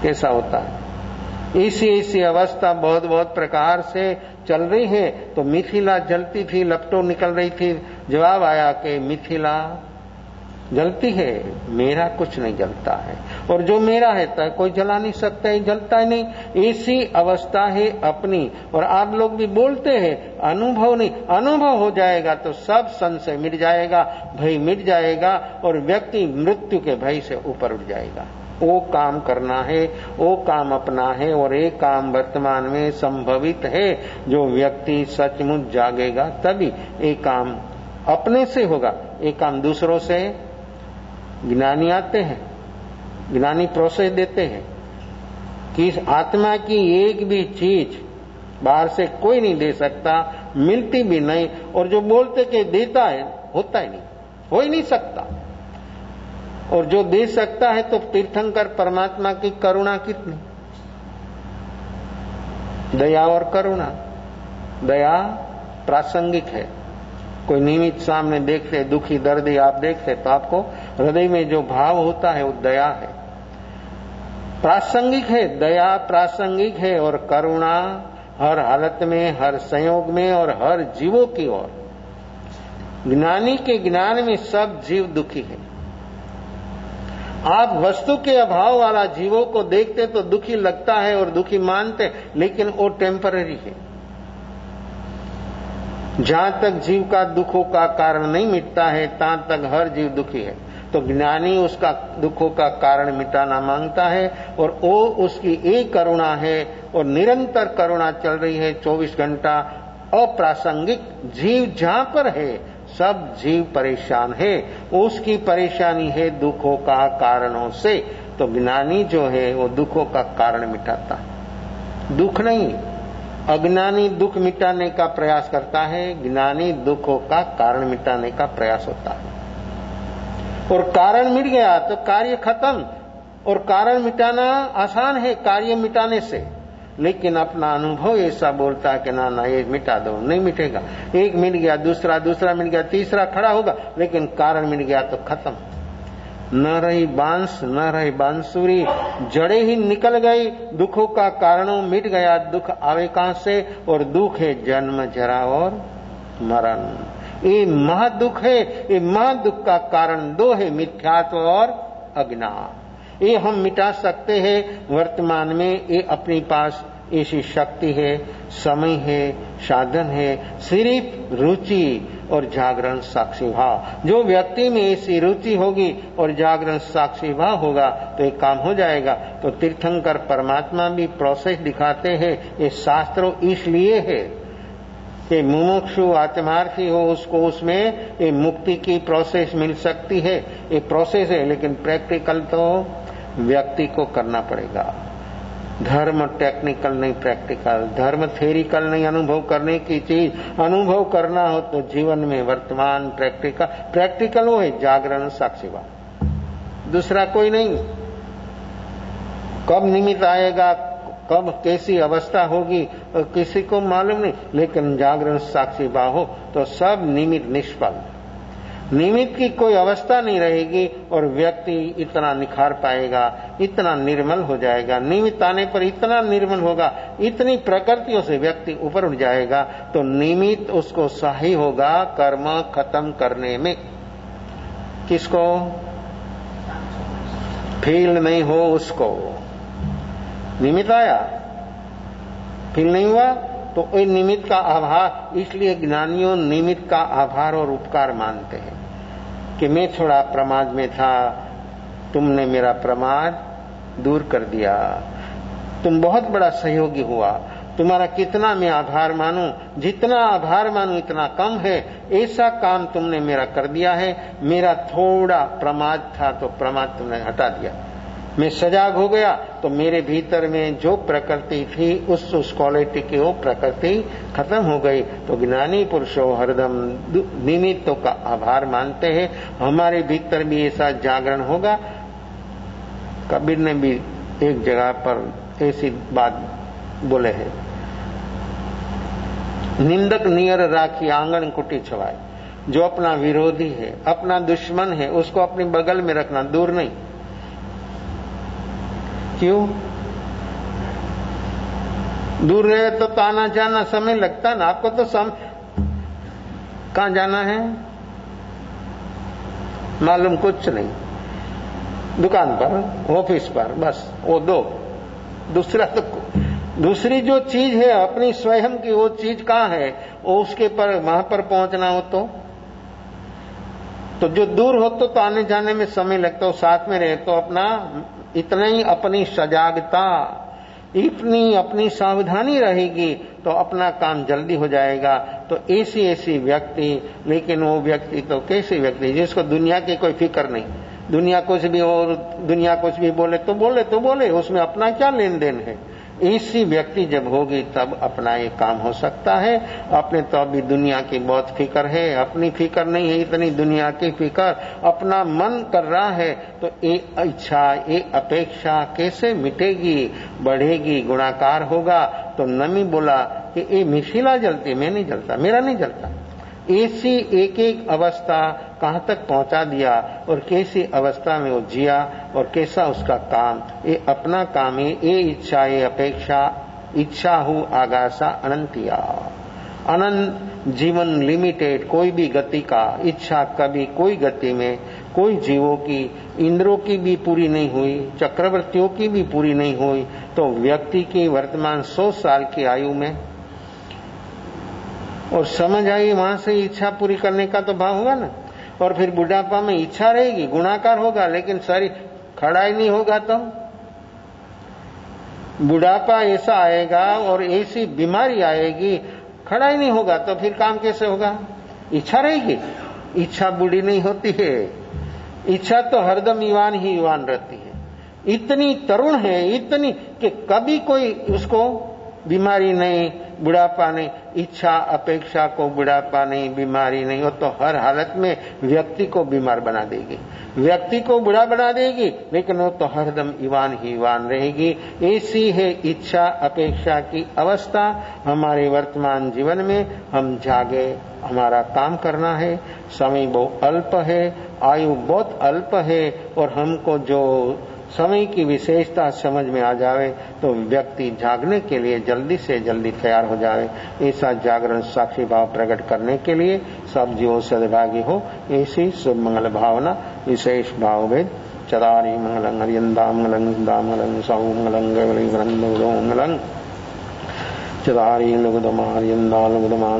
कैसा होता है। ऐसी अवस्था बहुत बहुत प्रकार से चल रही है। तो मिथिला जलती थी, लपटों निकल रही थी, जवाब आया कि मिथिला जलती है, मेरा कुछ नहीं जलता है, और जो मेरा है तो कोई जला नहीं सकता है, जलता ही नहीं। ऐसी अवस्था है अपनी। और आप लोग भी बोलते हैं अनुभव नहीं, अनुभव हो जाएगा तो सब संशय मिट जाएगा, भय मिट जाएगा, और व्यक्ति मृत्यु के भय से ऊपर उठ जाएगा। वो काम करना है, वो काम अपना है, और एक काम वर्तमान में संभवित है। जो व्यक्ति सचमुच जागेगा तभी एक काम अपने से होगा, एक काम दूसरों से। ज्ञानी आते हैं, ज्ञानी प्रोसेस देते हैं कि इस आत्मा की एक भी चीज बाहर से कोई नहीं दे सकता, मिलती भी नहीं, और जो बोलते कि देता है, होता ही नहीं, हो ही नहीं सकता। और जो दे सकता है तो तीर्थंकर परमात्मा की करुणा कितनी, दया और करुणा। दया प्रासंगिक है, कोई नियमित सामने देखते दुखी दर्दी आप देखते तो आपको हृदय में जो भाव होता है वो दया है, प्रासंगिक है। दया प्रासंगिक है, और करुणा हर हालत में, हर संयोग में, और हर जीवों की ओर। ज्ञानी के ज्ञान में सब जीव दुखी है। आप वस्तु के अभाव वाला जीवों को देखते तो दुखी लगता है और दुखी मानते, लेकिन वो टेम्पररी है। जहां तक जीव का दुखों का कारण नहीं मिटता है, तहां तक हर जीव दुखी है। तो ज्ञानी उसका दुखों का कारण मिटाना मांगता है, और वो उसकी एक करुणा है, और निरंतर करुणा चल रही है 24 घंटा। अप्रासंगिक जीव जहां पर है, सब जीव परेशान है, उसकी परेशानी है दुखों का कारणों से। तो ज्ञानी जो है वो दुखों का कारण मिटाता है, दुख नहीं। अज्ञानी दुख मिटाने का प्रयास करता है, ज्ञानी दुखों का कारण मिटाने का प्रयास होता है। और कारण मिट गया तो कार्य खत्म, और कारण मिटाना आसान है कार्य मिटाने से, लेकिन अपना अनुभव ऐसा बोलता है कि ना ना ये मिटा दो, नहीं मिटेगा। एक मिट गया, दूसरा मिट गया, तीसरा खड़ा होगा, लेकिन कारण मिट गया तो खत्म। न रही बांस, न रही बांसुरी, जड़े ही निकल गई, दुखों का कारणों मिट गया। दुख आवे कहां से, और दुख है जन्म जरा और मरण। ये महादुख है, ये महादुख का कारण दो है, मिथ्यात्व और अज्ञान। ये हम मिटा सकते हैं वर्तमान में। ये अपने पास ऐसी शक्ति है, समय है, साधन है, सिर्फ रुचि और जागरण साक्षी भाव। जो व्यक्ति में ऐसी रुचि होगी और जागरण साक्षी भाव होगा तो एक काम हो जाएगा। तो तीर्थंकर परमात्मा भी प्रोसेस दिखाते हैं। ये शास्त्रों इसलिए है कि मुमुक्षु आत्मार्थी हो, उसको उसमें ये मुक्ति की प्रोसेस मिल सकती है। ये प्रोसेस है, लेकिन प्रैक्टिकल तो व्यक्ति को करना पड़ेगा। धर्म टेक्निकल नहीं, प्रैक्टिकल। धर्म थेरिकल नहीं, अनुभव करने की चीज। अनुभव करना हो तो जीवन में वर्तमान प्रैक्टिकल। प्रैक्टिकल वो है जागरण साक्षीभाव, दूसरा कोई नहीं। कब निमित्त आएगा कब कैसी अवस्था होगी किसी को मालूम नहीं, लेकिन जागरण साक्षी भाव हो तो सब निमित्त निष्फल, निमित्त की कोई अवस्था नहीं रहेगी और व्यक्ति इतना निखार पाएगा, इतना निर्मल हो जाएगा। निमित्त आने पर इतना निर्मल होगा, इतनी प्रकृतियों से व्यक्ति ऊपर उठ जाएगा, तो निमित्त उसको सही होगा कर्म खत्म करने में। किसको? फील नहीं हो उसको। निमित्त आया, फील नहीं हुआ तो कोई निमित्त का आभार, इसलिए ज्ञानियों निमित्त का आभार और उपकार मानते हैं कि मैं थोड़ा प्रमाद में था, तुमने मेरा प्रमाद दूर कर दिया, तुम बहुत बड़ा सहयोगी हुआ, तुम्हारा कितना मैं आभार मानूं, जितना आभार मानूं इतना कम है, ऐसा काम तुमने मेरा कर दिया है। मेरा थोड़ा प्रमाद था तो प्रमाद तुमने हटा दिया, मैं सजाग हो गया तो मेरे भीतर में जो प्रकृति थी उस क्वालिटी की वो प्रकृति खत्म हो गई। तो ज्ञानी पुरुषों हरदम निमित्तों का आभार मानते हैं। हमारे भीतर भी ऐसा जागरण होगा। कबीर ने भी एक जगह पर ऐसी बात बोले हैं, निंदक नियर राखी आंगन कुटी छवाए। जो अपना विरोधी है, अपना दुश्मन है, उसको अपने बगल में रखना, दूर नहीं। क्यों? दूर रहे तो आना जाना समय लगता ना, आपको तो कहां जाना है मालूम कुछ नहीं, दुकान पर, ऑफिस पर, बस वो दो। दूसरा तो दूसरी जो चीज है अपनी स्वयं की, वो चीज कहां है, वो उसके पर वहां पर पहुंचना हो तो जो दूर हो तो आने जाने में समय लगता हो, साथ में रहे तो अपना इतना ही अपनी सजागता, इतनी अपनी सावधानी रहेगी तो अपना काम जल्दी हो जाएगा। तो ऐसी व्यक्ति, लेकिन वो व्यक्ति तो कैसे व्यक्ति जिसको दुनिया की कोई फिक्र नहीं, दुनिया कुछ भी और दुनिया कुछ भी बोले तो बोले, उसमें अपना क्या लेन देन है। ऐसी व्यक्ति जब होगी तब अपना ये काम हो सकता है। अपने तो अभी दुनिया की बहुत फिक्र है, अपनी फिक्र नहीं है, इतनी दुनिया की फिक्र, अपना मन कर रहा है तो ये इच्छा, ये अपेक्षा कैसे मिटेगी, बढ़ेगी, गुणाकार होगा। तो नमी बोला कि ये मिशिला जलती, मैं नहीं जलता, मेरा नहीं जलता। ऐसी एक एक अवस्था कहां तक पहुंचा दिया और कैसी अवस्था में वो जिया और कैसा उसका काम, ये अपना काम है, ये इच्छा, ये अपेक्षा, इच्छा हूं आगासा अनंतिया, अनंत जीवन लिमिटेड, कोई भी गति का इच्छा कभी कोई गति में, कोई जीवों की, इंद्रों की भी पूरी नहीं हुई, चक्रवर्तियों की भी पूरी नहीं हुई, तो व्यक्ति की वर्तमान 100 साल की आयु में और समझ आई, वहां से इच्छा पूरी करने का तो भाव होगा ना। और फिर बुढ़ापा में इच्छा रहेगी, गुणाकार होगा, लेकिन शरीर खड़ा ही नहीं होगा तो बुढ़ापा ऐसा आएगा और ऐसी बीमारी आएगी, खड़ा ही नहीं होगा तो फिर काम कैसे होगा। इच्छा रहेगी, इच्छा बूढ़ी नहीं होती है, इच्छा तो हरदम युवान ही युवान रहती है। इतनी तरुण है, इतनी कि कभी कोई उसको बीमारी नहीं, बुढ़ापा नहीं, इच्छा अपेक्षा को बुढ़ापा नहीं, बीमारी नहीं, वो तो हर हालत में व्यक्ति को बीमार बना देगी, व्यक्ति को बुढ़ा बना देगी, लेकिन वो तो हरदम युवान ही युवान रहेगी। ऐसी है इच्छा अपेक्षा की अवस्था हमारे वर्तमान जीवन में। हम जागे, हमारा काम करना है, समय बहुत अल्प है, आयु बहुत अल्प है, और हमको जो समय की विशेषता समझ में आ जावे तो व्यक्ति जागने के लिए जल्दी से जल्दी तैयार हो जाए। ऐसा जागरण साक्षी भाव प्रकट करने के लिए सब जीवों सद्भागी हो, ऐसी शुभ मंगल भावना विशेष भाव भेद चदारी मंगलं हरियंदा मंगलं दामंगलं साहु मंगलं गवली मंगलं चदारी लुगदमा हरियंदा लुगदमा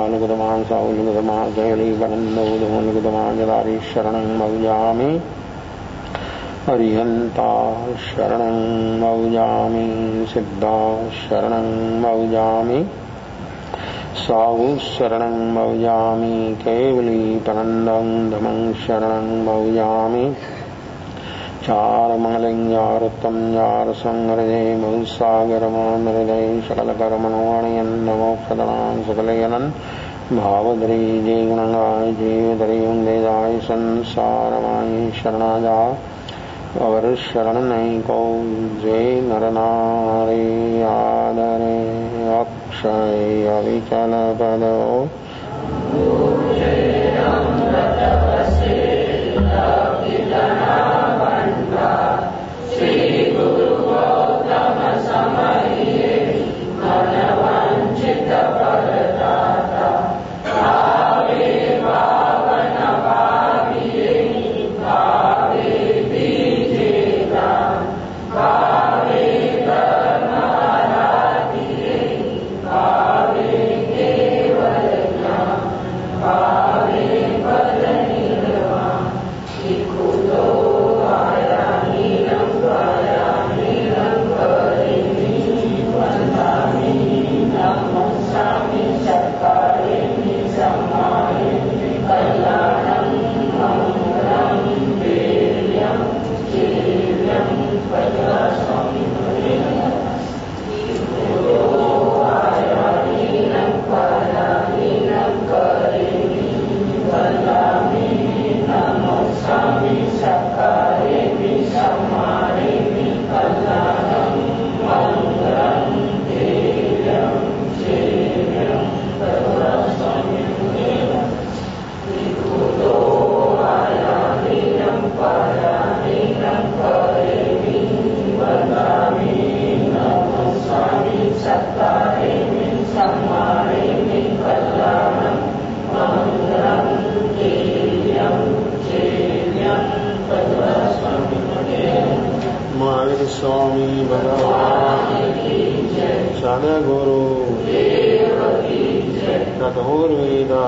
लुगदमा साहु लुगदमा गवली वनंदो लुगदमा चदारी शरणं मौजामि हरिहंता शरणं मौजामि सिद्धा शरणं मौजामि साहु शरणं मौजामि केवली पनंदं धमं शरणं मौजामि चार मंगलं यारतं यार संहृदय बहुसागरमान हृदय सकल कर्मणोऽणयन् नमो सदनां सकलयनन् भावधरी जय गुणगाय जीवधरी वेदाय संसारमाय शरणाजा और शरण नहीं को जय नर नारी आदरे अक्षय अविचल बलो स्वामी भगवान सद्गुरु कठोर वेदा